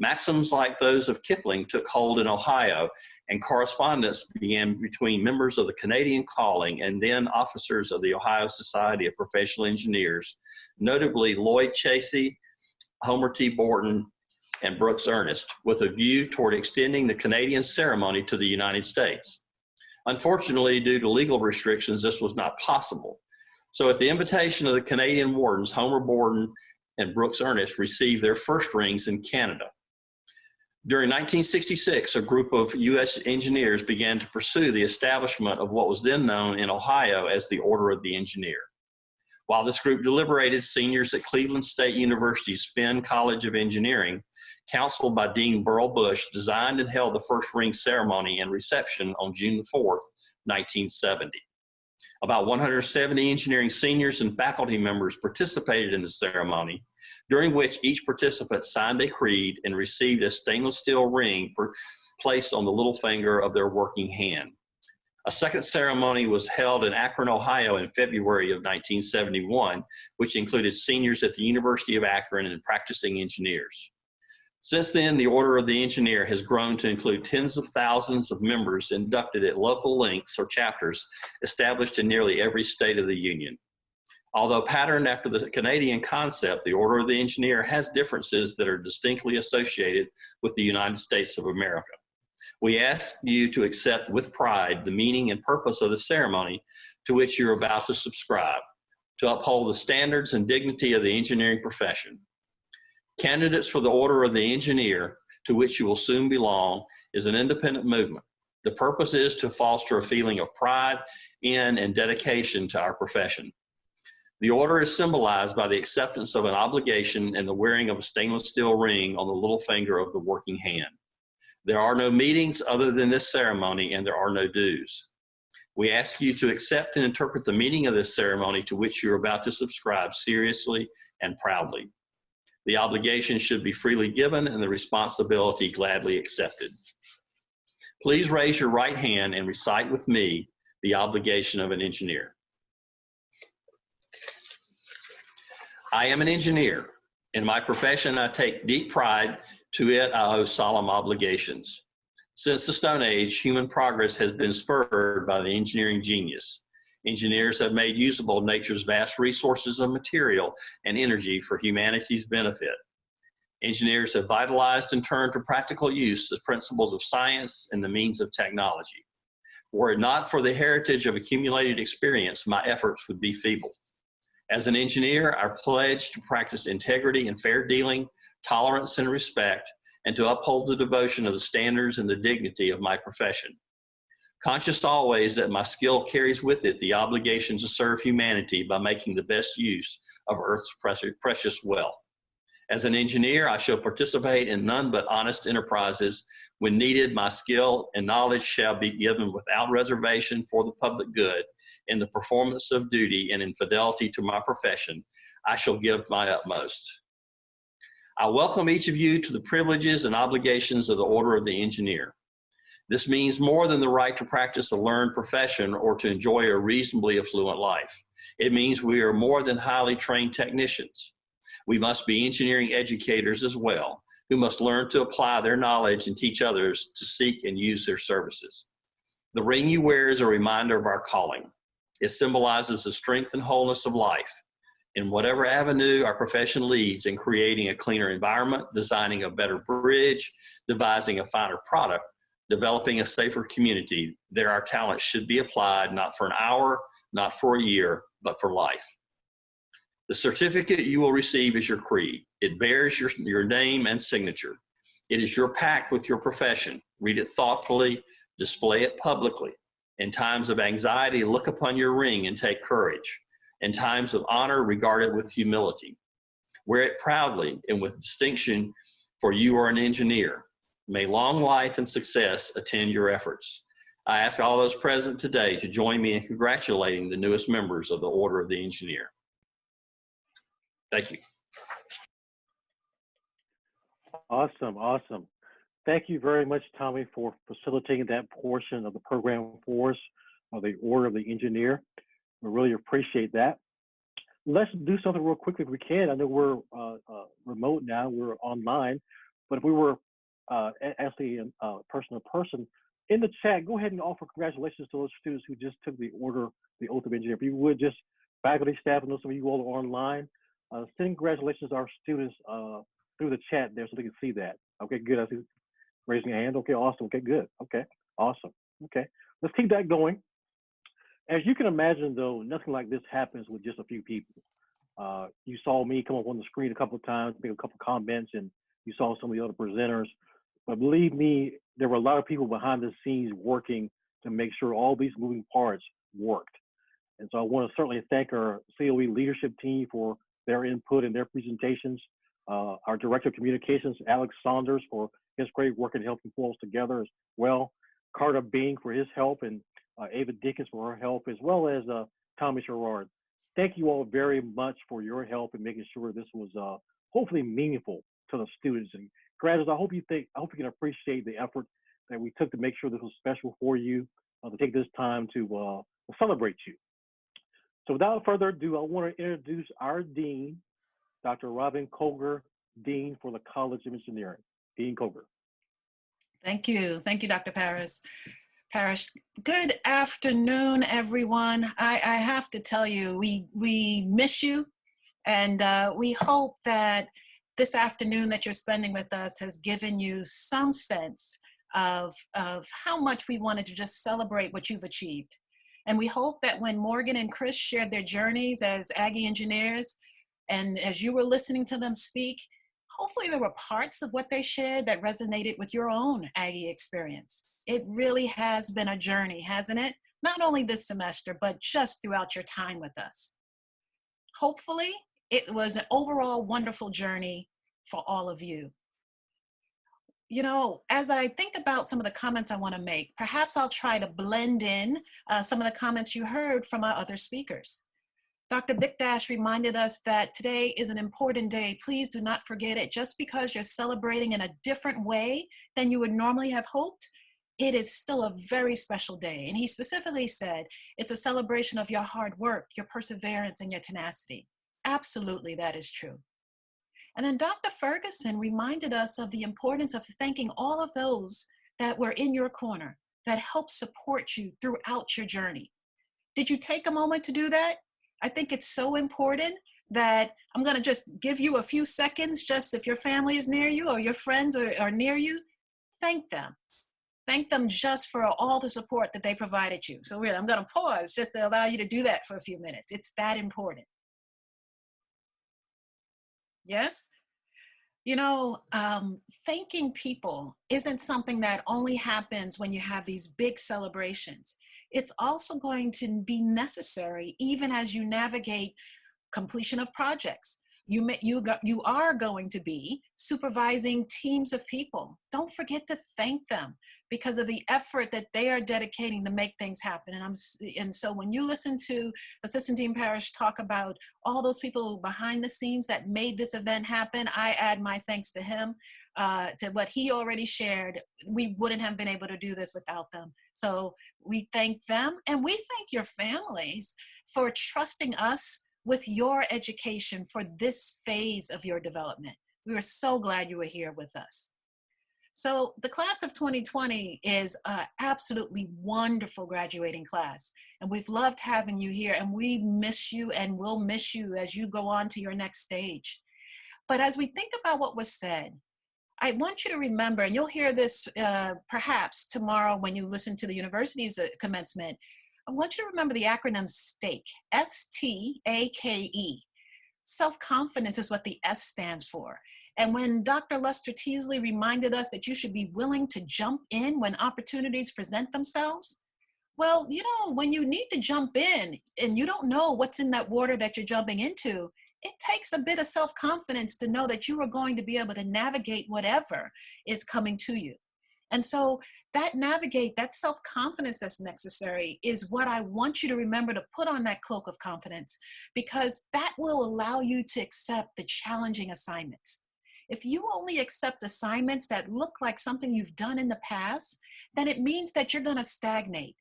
Maxims like those of Kipling took hold in Ohio, and correspondence began between members of the Canadian calling and then officers of the Ohio Society of Professional Engineers, notably Lloyd Chasey, Homer T. Borton, and Brooks Ernest, with a view toward extending the Canadian ceremony to the United States. Unfortunately, due to legal restrictions, this was not possible. So at the invitation of the Canadian wardens, Homer Borton and Brooks Ernest received their first rings in Canada. During 1966, a group of U.S. engineers began to pursue the establishment of what was then known in Ohio as the Order of the Engineer. While this group deliberated, seniors at Cleveland State University's Fenn College of Engineering, counseled by Dean Burl Bush, designed and held the first ring ceremony and reception on June 4, 1970. About 170 engineering seniors and faculty members participated in the ceremony, during which each participant signed a creed and received a stainless steel ring placed on the little finger of their working hand. A second ceremony was held in Akron, Ohio in February of 1971, which included seniors at the University of Akron and practicing engineers. Since then, the Order of the Engineer has grown to include tens of thousands of members inducted at local links or chapters established in nearly every state of the Union. Although patterned after the Canadian concept, the Order of the Engineer has differences that are distinctly associated with the United States of America. We ask you to accept with pride the meaning and purpose of the ceremony to which you're about to subscribe, to uphold the standards and dignity of the engineering profession. Candidates for the Order of the Engineer, to which you will soon belong, is an independent movement. The purpose is to foster a feeling of pride in and dedication to our profession. The order is symbolized by the acceptance of an obligation and the wearing of a stainless steel ring on the little finger of the working hand. There are no meetings other than this ceremony, and there are no dues. We ask you to accept and interpret the meaning of this ceremony to which you are about to subscribe seriously and proudly. The obligation should be freely given and the responsibility gladly accepted. Please raise your right hand and recite with me the obligation of an engineer. I am an engineer. In my profession, I take deep pride. To it, I owe solemn obligations. Since the Stone Age, human progress has been spurred by the engineering genius. Engineers have made usable nature's vast resources of material and energy for humanity's benefit. Engineers have vitalized and turned to practical use the principles of science and the means of technology. Were it not for the heritage of accumulated experience, my efforts would be feeble. As an engineer, I pledge to practice integrity and fair dealing, tolerance and respect, and to uphold the devotion of the standards and the dignity of my profession. Conscious always that my skill carries with it the obligation to serve humanity by making the best use of Earth's precious wealth. As an engineer, I shall participate in none but honest enterprises. When needed, my skill and knowledge shall be given without reservation for the public good. In the performance of duty and in fidelity to my profession, I shall give my utmost. I welcome each of you to the privileges and obligations of the Order of the Engineer. This means more than the right to practice a learned profession or to enjoy a reasonably affluent life. It means we are more than highly trained technicians. We must be engineering educators as well, who must learn to apply their knowledge and teach others to seek and use their services. The ring you wear is a reminder of our calling. It symbolizes the strength and wholeness of life. In whatever avenue our profession leads in creating a cleaner environment, designing a better bridge, devising a finer product, developing a safer community, there our talents should be applied not for an hour, not for a year, but for life. The certificate you will receive is your creed. It bears your name and signature. It is your pact with your profession. Read it thoughtfully, display it publicly. In times of anxiety, look upon your ring and take courage. In times of honor, regard it with humility. Wear it proudly and with distinction, for you are an engineer. May long life and success attend your efforts. I ask all those present today to join me in congratulating the newest members of the Order of the Engineer. Thank you. Awesome, awesome. Thank you very much, Tommy, for facilitating that portion of the program for us, of the Order of the Engineer. We really appreciate that. Let's do something real quickly if we can. I know we're remote now, we're online, but if we were actually in person to person, in the chat, go ahead and offer congratulations to those students who just took the Order, the Oath of Engineer. If you would, just faculty, staff, and those of you all are online, send congratulations to our students through the chat there so they can see that. Okay, good. I see raising your hand. Okay, awesome. Okay, good. Okay, awesome. Okay, let's keep that going. As you can imagine, though, nothing like this happens with just a few people. You saw me come up on the screen a couple of times, make a couple of comments, and you saw some of the other presenters. But believe me, there were a lot of people behind the scenes working to make sure all these moving parts worked. And so I want to certainly thank our COE leadership team for their input and their presentations. Our Director of Communications, Alex Saunders, for his great work in helping pull us together as well. Carter Bing for his help, and Ava Dickens for her help, as well as Tommy Sherrard. Thank you all very much for your help in making sure this was hopefully meaningful to the students. And graduates, I hope you can appreciate the effort that we took to make sure this was special for you, to take this time to celebrate you. So without further ado, I want to introduce our Dean, Dr. Robin Koger, Dean for the College of Engineering. Dean Koger. Thank you. Thank you, Dr. Parrish. Good afternoon, everyone. I have to tell you, we miss you, and we hope that this afternoon that you're spending with us has given you some sense of how much we wanted to just celebrate what you've achieved. And we hope that when Morgan and Chris shared their journeys as Aggie engineers, and as you were listening to them speak, hopefully there were parts of what they shared that resonated with your own Aggie experience. It really has been a journey, hasn't it? Not only this semester, but just throughout your time with us. Hopefully, it was an overall wonderful journey for all of you. You know, as I think about some of the comments I want to make, perhaps I'll try to blend in some of the comments you heard from our other speakers. Dr. Bikdash reminded us that today is an important day. Please do not forget it. Just because you're celebrating in a different way than you would normally have hoped, it is still a very special day. And he specifically said, it's a celebration of your hard work, your perseverance, and your tenacity. Absolutely, that is true. And then Dr. Ferguson reminded us of the importance of thanking all of those that were in your corner, that helped support you throughout your journey. Did you take a moment to do that? I think it's so important that I'm going to just give you a few seconds, just if your family is near you or your friends are near you, thank them. Thank them just for all the support that they provided you. So really, I'm going to pause just to allow you to do that for a few minutes. It's that important. Yes? You know, thanking people isn't something that only happens when you have these big celebrations. It's also going to be necessary even as you navigate completion of projects. You are going to be supervising teams of people. Don't forget to thank them because of the effort that they are dedicating to make things happen. And so when you listen to Assistant Dean Parrish talk about all those people behind the scenes that made this event happen, I add my thanks to him, to what he already shared. We wouldn't have been able to do this without them. So we thank them, and we thank your families for trusting us with your education for this phase of your development. We were so glad you were here with us. So the class of 2020 is an absolutely wonderful graduating class, and we've loved having you here, and we miss you and will miss you as you go on to your next stage. But as we think about what was said, I want you to remember, and you'll hear this perhaps tomorrow when you listen to the university's commencement, I want you to remember the acronym STAKE, S-T-A-K-E. Self-confidence is what the S stands for. And when Dr. Lester Teasley reminded us that you should be willing to jump in when opportunities present themselves, well, you know, when you need to jump in and you don't know what's in that water that you're jumping into, it takes a bit of self-confidence to know that you are going to be able to navigate whatever is coming to you. And so that self-confidence that's necessary is what I want you to remember to put on that cloak of confidence, because that will allow you to accept the challenging assignments. If you only accept assignments that look like something you've done in the past, then it means that you're going to stagnate.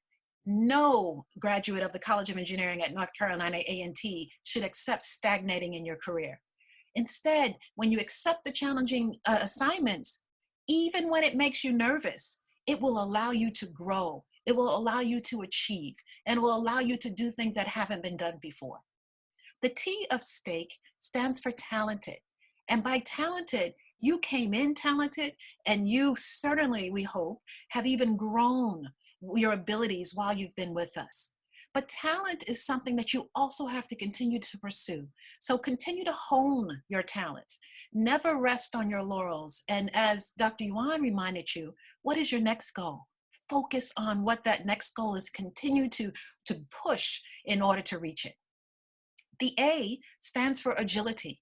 No graduate of the College of Engineering at North Carolina A&T should accept stagnating in your career. Instead, when you accept the challenging assignments, even when it makes you nervous, it will allow you to grow. It will allow you to achieve, and will allow you to do things that haven't been done before. The T of stake stands for talented. And by talented, you came in talented, and you certainly, we hope, have even grown your abilities while you've been with us. But talent is something that you also have to continue to pursue. So continue to hone your talents. Never rest on your laurels. And as Dr. Yuan reminded you, what is your next goal? Focus on what that next goal is. Continue to push in order to reach it. The A stands for agility.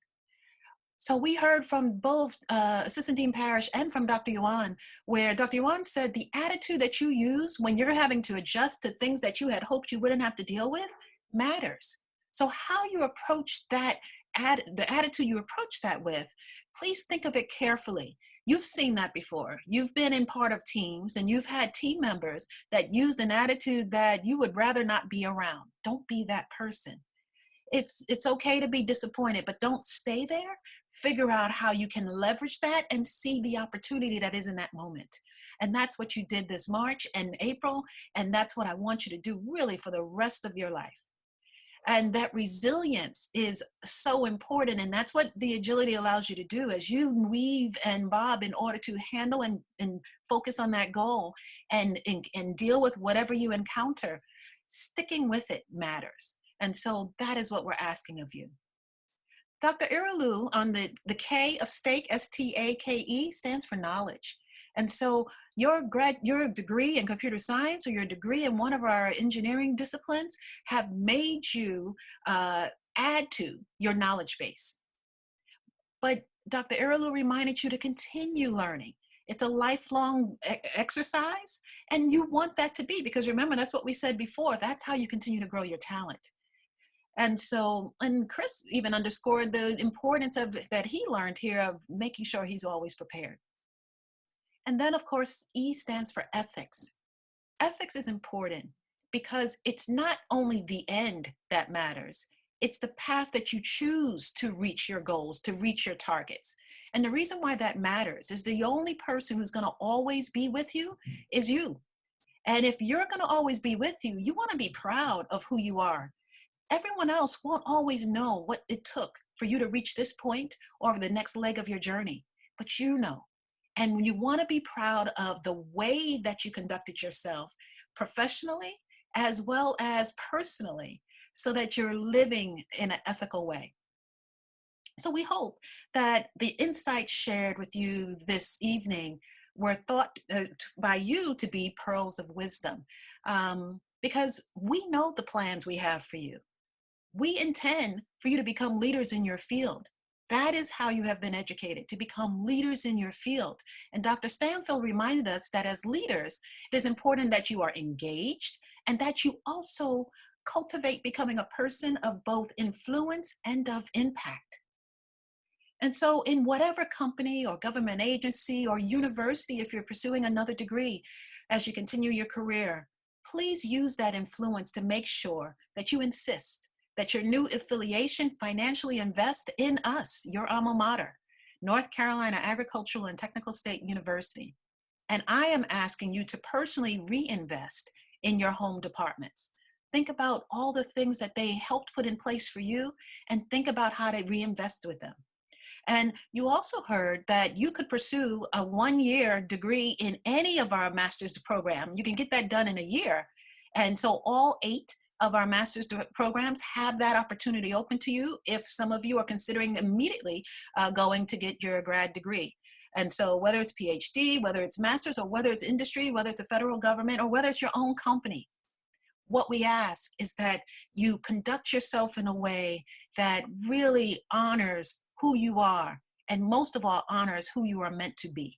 So we heard from both Assistant Dean Parrish and from Dr. Yuan, where Dr. Yuan said the attitude that you use when you're having to adjust to things that you had hoped you wouldn't have to deal with matters. So how you approach that, the attitude you approach that with, please think of it carefully. You've seen that before. You've been in part of teams, and you've had team members that used an attitude that you would rather not be around. Don't be that person. It's okay to be disappointed, but don't stay there. Figure out how you can leverage that and see the opportunity that is in that moment. And that's what you did this March and April, and that's what I want you to do really for the rest of your life. And that resilience is so important, and that's what the agility allows you to do as you weave and bob in order to handle and focus on that goal and deal with whatever you encounter. Sticking with it matters. And so that is what we're asking of you. Dr. Iralu on the K of stake, S-T-A-K-E, stands for knowledge. And so your degree in computer science or your degree in one of our engineering disciplines have made you add to your knowledge base. But Dr. Iralu reminded you to continue learning. It's a lifelong exercise, and you want that to be, because remember, that's what we said before. That's how you continue to grow your talent. And so, and Chris even underscored the importance of that he learned here of making sure he's always prepared. And then, of course, E stands for ethics. Ethics is important because it's not only the end that matters, it's the path that you choose to reach your goals, to reach your targets. And the reason why that matters is the only person who's going to always be with you is you. And if you're going to always be with you, you want to be proud of who you are. Everyone else won't always know what it took for you to reach this point or the next leg of your journey, but you know. And you want to be proud of the way that you conducted yourself professionally as well as personally, so that you're living in an ethical way. So we hope that the insights shared with you this evening were thought by you to be pearls of wisdom, because we know the plans we have for you. We intend for you to become leaders in your field. That is how you have been educated, to become leaders in your field. And Dr. Stanfield reminded us that as leaders, it is important that you are engaged and that you also cultivate becoming a person of both influence and of impact. And so in whatever company or government agency or university, if you're pursuing another degree as you continue your career, please use that influence to make sure that you insist that your new affiliation financially invest in us, your alma mater, North Carolina Agricultural and Technical State University. And I am asking you to personally reinvest in your home departments. Think about all the things that they helped put in place for you and think about how to reinvest with them. And you also heard that you could pursue a one-year degree in any of our master's program. You can get that done in a year. And so all 8 of our master's programs have that opportunity open to you if some of you are considering immediately going to get your grad degree. And so whether it's PhD, whether it's master's, or whether it's industry, whether it's the federal government, or whether it's your own company, what we ask is that you conduct yourself in a way that really honors who you are, and most of all, honors who you are meant to be.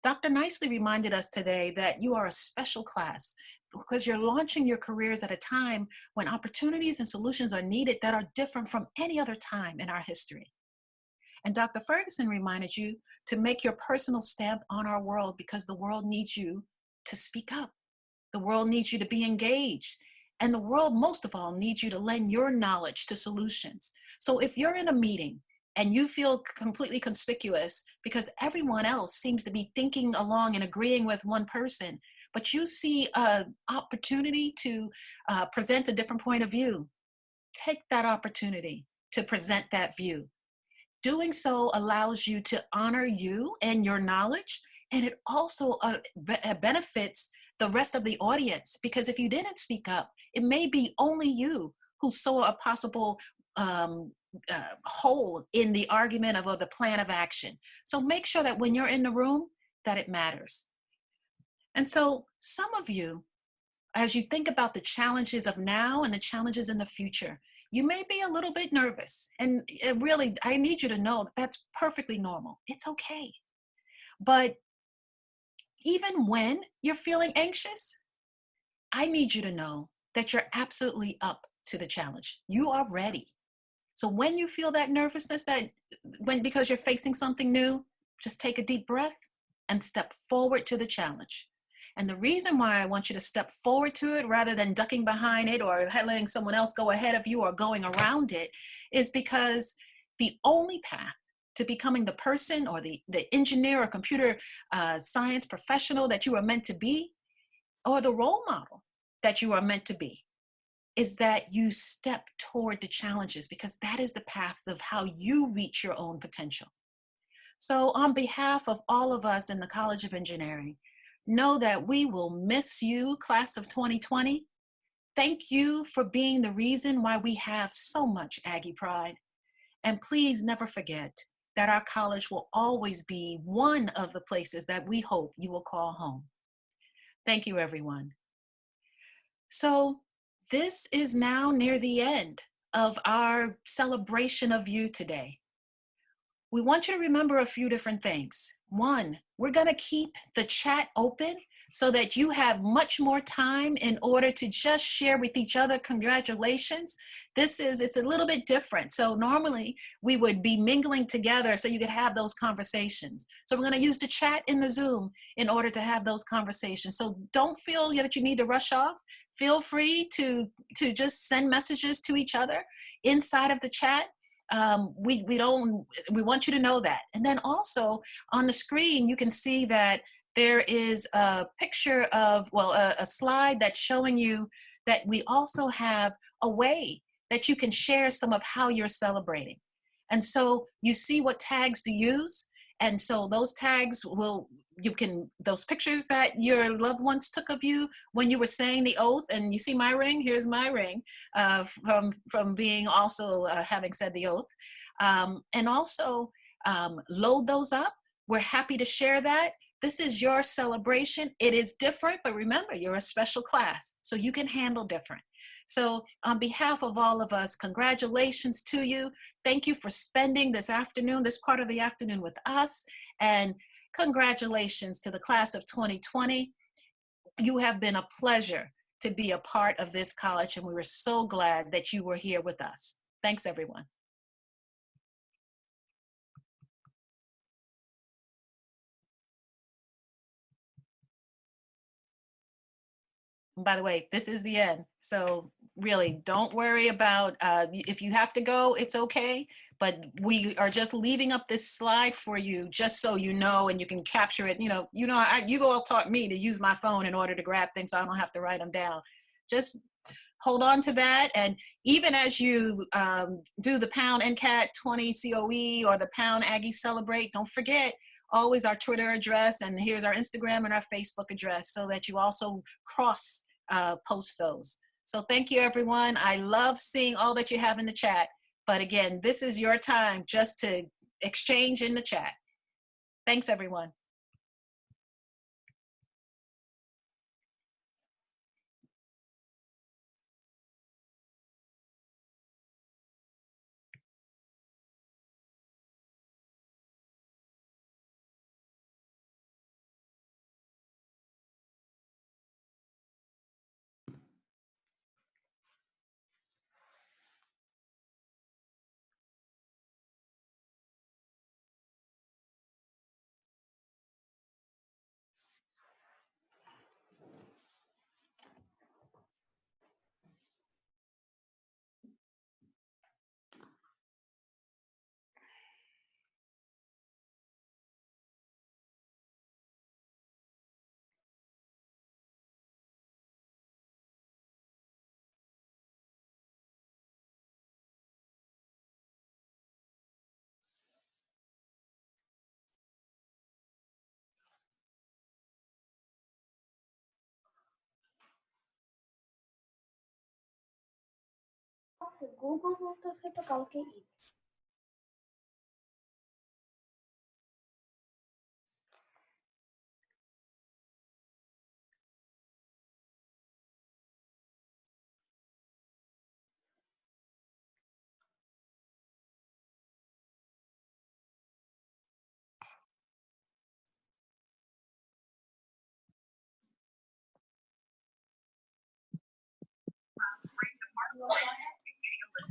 Dr. Nicely reminded us today that you are a special class because you're launching your careers at a time when opportunities and solutions are needed that are different from any other time in our history. And Dr. Ferguson reminded you to make your personal stamp on our world because the world needs you to speak up. The world needs you to be engaged. And the world, most of all, needs you to lend your knowledge to solutions. So if you're in a meeting and you feel completely conspicuous because everyone else seems to be thinking along and agreeing with one person, but you see an opportunity to present a different point of view, take that opportunity to present that view. Doing so allows you to honor you and your knowledge, and it also benefits the rest of the audience, because if you didn't speak up, it may be only you who saw a possible hole in the argument or the plan of action. So make sure that when you're in the room, that it matters. And so some of you, as you think about the challenges of now and the challenges in the future, you may be a little bit nervous. And really, I need you to know that that's perfectly normal. It's okay. But even when you're feeling anxious, I need you to know that you're absolutely up to the challenge. You are ready. So when you feel that nervousness, because you're facing something new, just take a deep breath and step forward to the challenge. And the reason why I want you to step forward to it rather than ducking behind it or letting someone else go ahead of you or going around it is because the only path to becoming the person or the engineer or computer science professional that you are meant to be, or the role model that you are meant to be, is that you step toward the challenges, because that is the path of how you reach your own potential. So on behalf of all of us in the College of Engineering, know that we will miss you, class of 2020. Thank you for being the reason why we have so much Aggie pride. And please never forget that our college will always be one of the places that we hope you will call home. Thank you, everyone. So this is now near the end of our celebration of you today. We want you to remember a few different things. One, we're going to keep the chat open so that you have much more time in order to just share with each other congratulations. It's a little bit different. So normally we would be mingling together so you could have those conversations. So we're going to use the chat in the Zoom in order to have those conversations. So don't feel that you need to rush off. Feel free to just send messages to each other inside of the chat. We want you to know that. And then also on the screen, you can see that there is a picture of, a slide that's showing you that we also have a way that you can share some of how you're celebrating. And so you see what tags to use. And so those tags those pictures that your loved ones took of you when you were saying the oath, and you see my ring, here's my ring from being also having said the oath. And also load those up. We're happy to share that. This is your celebration. It is different, but remember, you're a special class, so you can handle different. So on behalf of all of us, congratulations to you. Thank you for spending this part of the afternoon with us. And congratulations to the class of 2020. You have been a pleasure to be a part of this college, and we were so glad that you were here with us. Thanks, everyone. And by the way, this is the end. So really, don't worry about if you have to go, it's okay. But we are just leaving up this slide for you, just so you know, and you can capture it. You all taught me to use my phone in order to grab things, so I don't have to write them down. Just hold on to that. And even as you do the pound NCAT 20 COE or the pound Aggie Celebrate, don't forget always our Twitter address, and here's our Instagram and our Facebook address, so that you also cross post those. So thank you, everyone. I love seeing all that you have in the chat. But again, this is your time just to exchange in the chat. Thanks, everyone. Google voltou a ser tocar, ok?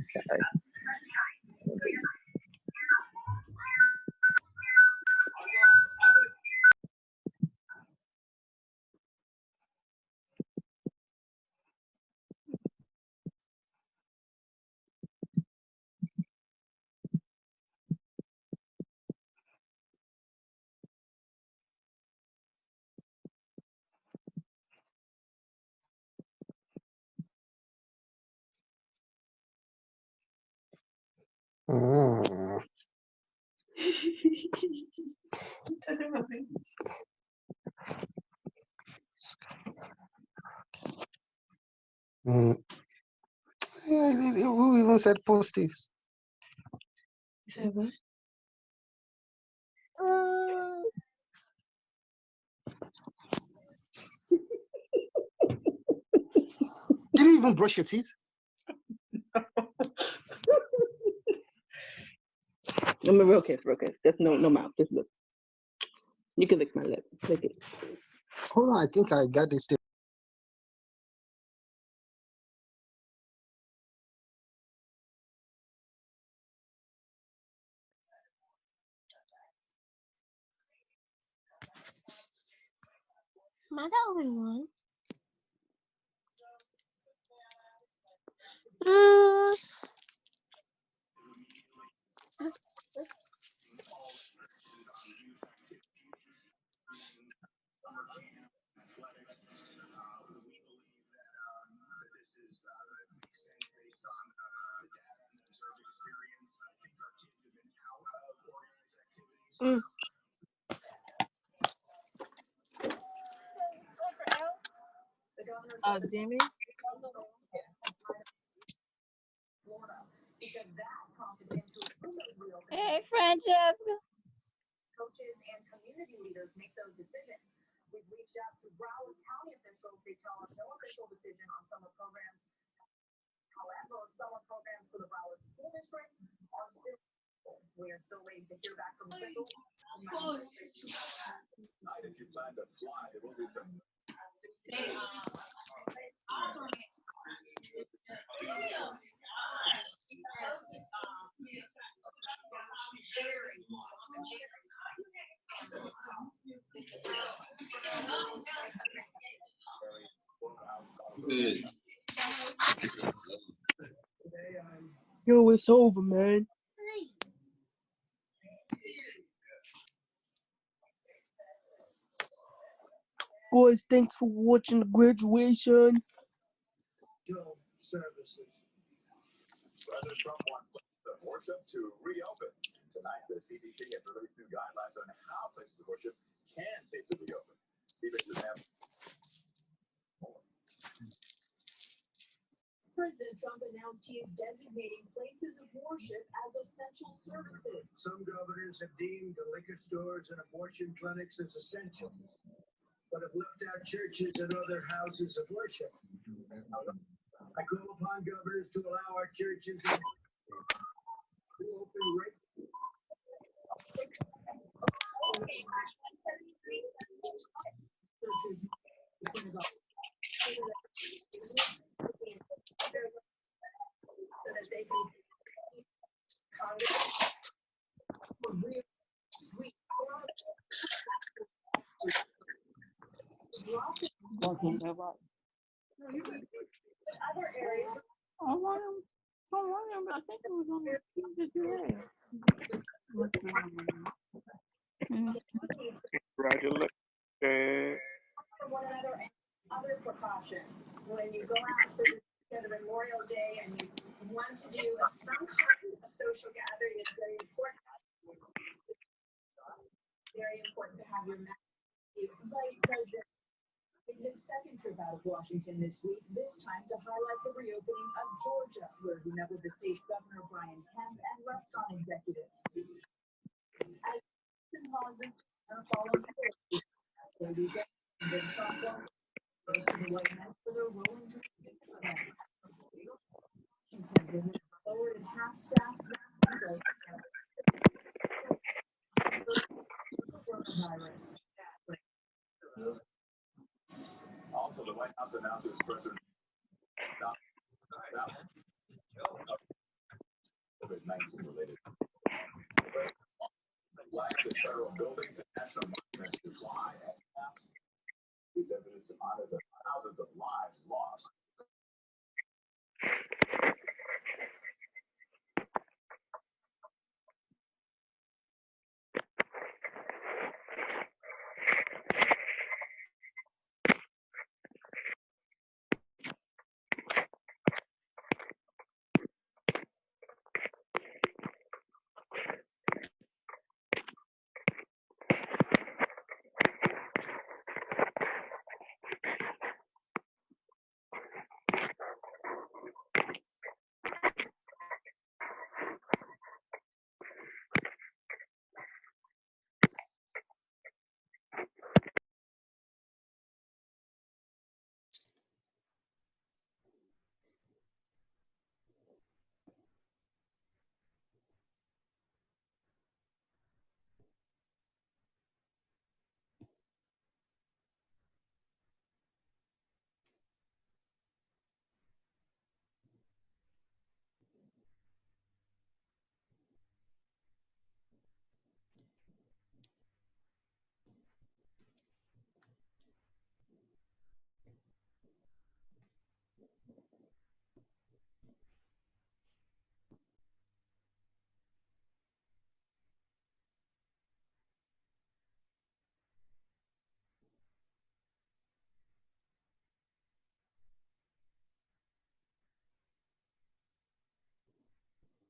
Sorry. Mm. Mm. Yeah, who even said post this? You said what? Did you even brush your teeth? I'm real kiss, real kiss. There's no mouth, just lip. You can lick my lip. Lick it. Hold on, I think I got this thing. Am I the only one? Demi? Hey, Francesca. Coaches and community leaders make those decisions. We've reached out to Broward County officials. They tell us no official decision on summer programs. However, summer programs for the Broward School District are still. We are still waiting to hear back from officials. If you plan to fly, it will be some. Yo, it's over, man. Boys, thanks for watching the graduation. Services. President Trump wants the worship to reopen. Tonight, the CDC has released new guidelines on how places of worship can safely reopen. Stephen, you have President Trump announced he is designating places of worship as essential services. Some governors have deemed the liquor stores and abortion clinics as essential, but have left out churches and other houses of worship. I call upon governors to allow our churches to open right. So that they can other areas. I want him, but I think it was on the Congratulations. One another and other precautions when you go out for the Memorial Day and you want to do some kind of social gathering. It's very important. Very important to have your mask. Vice President made his second trip out of Washington this week, this time to highlight the reopening of Georgia, where he met with the state's Governor Brian Kemp and restaurant executives. As pauses are following the weekend, and Trump goes to the White House for their rolling event. Washington lowered half-staff coronavirus. Also, the White House announces President COVID-19 related flags at federal buildings and national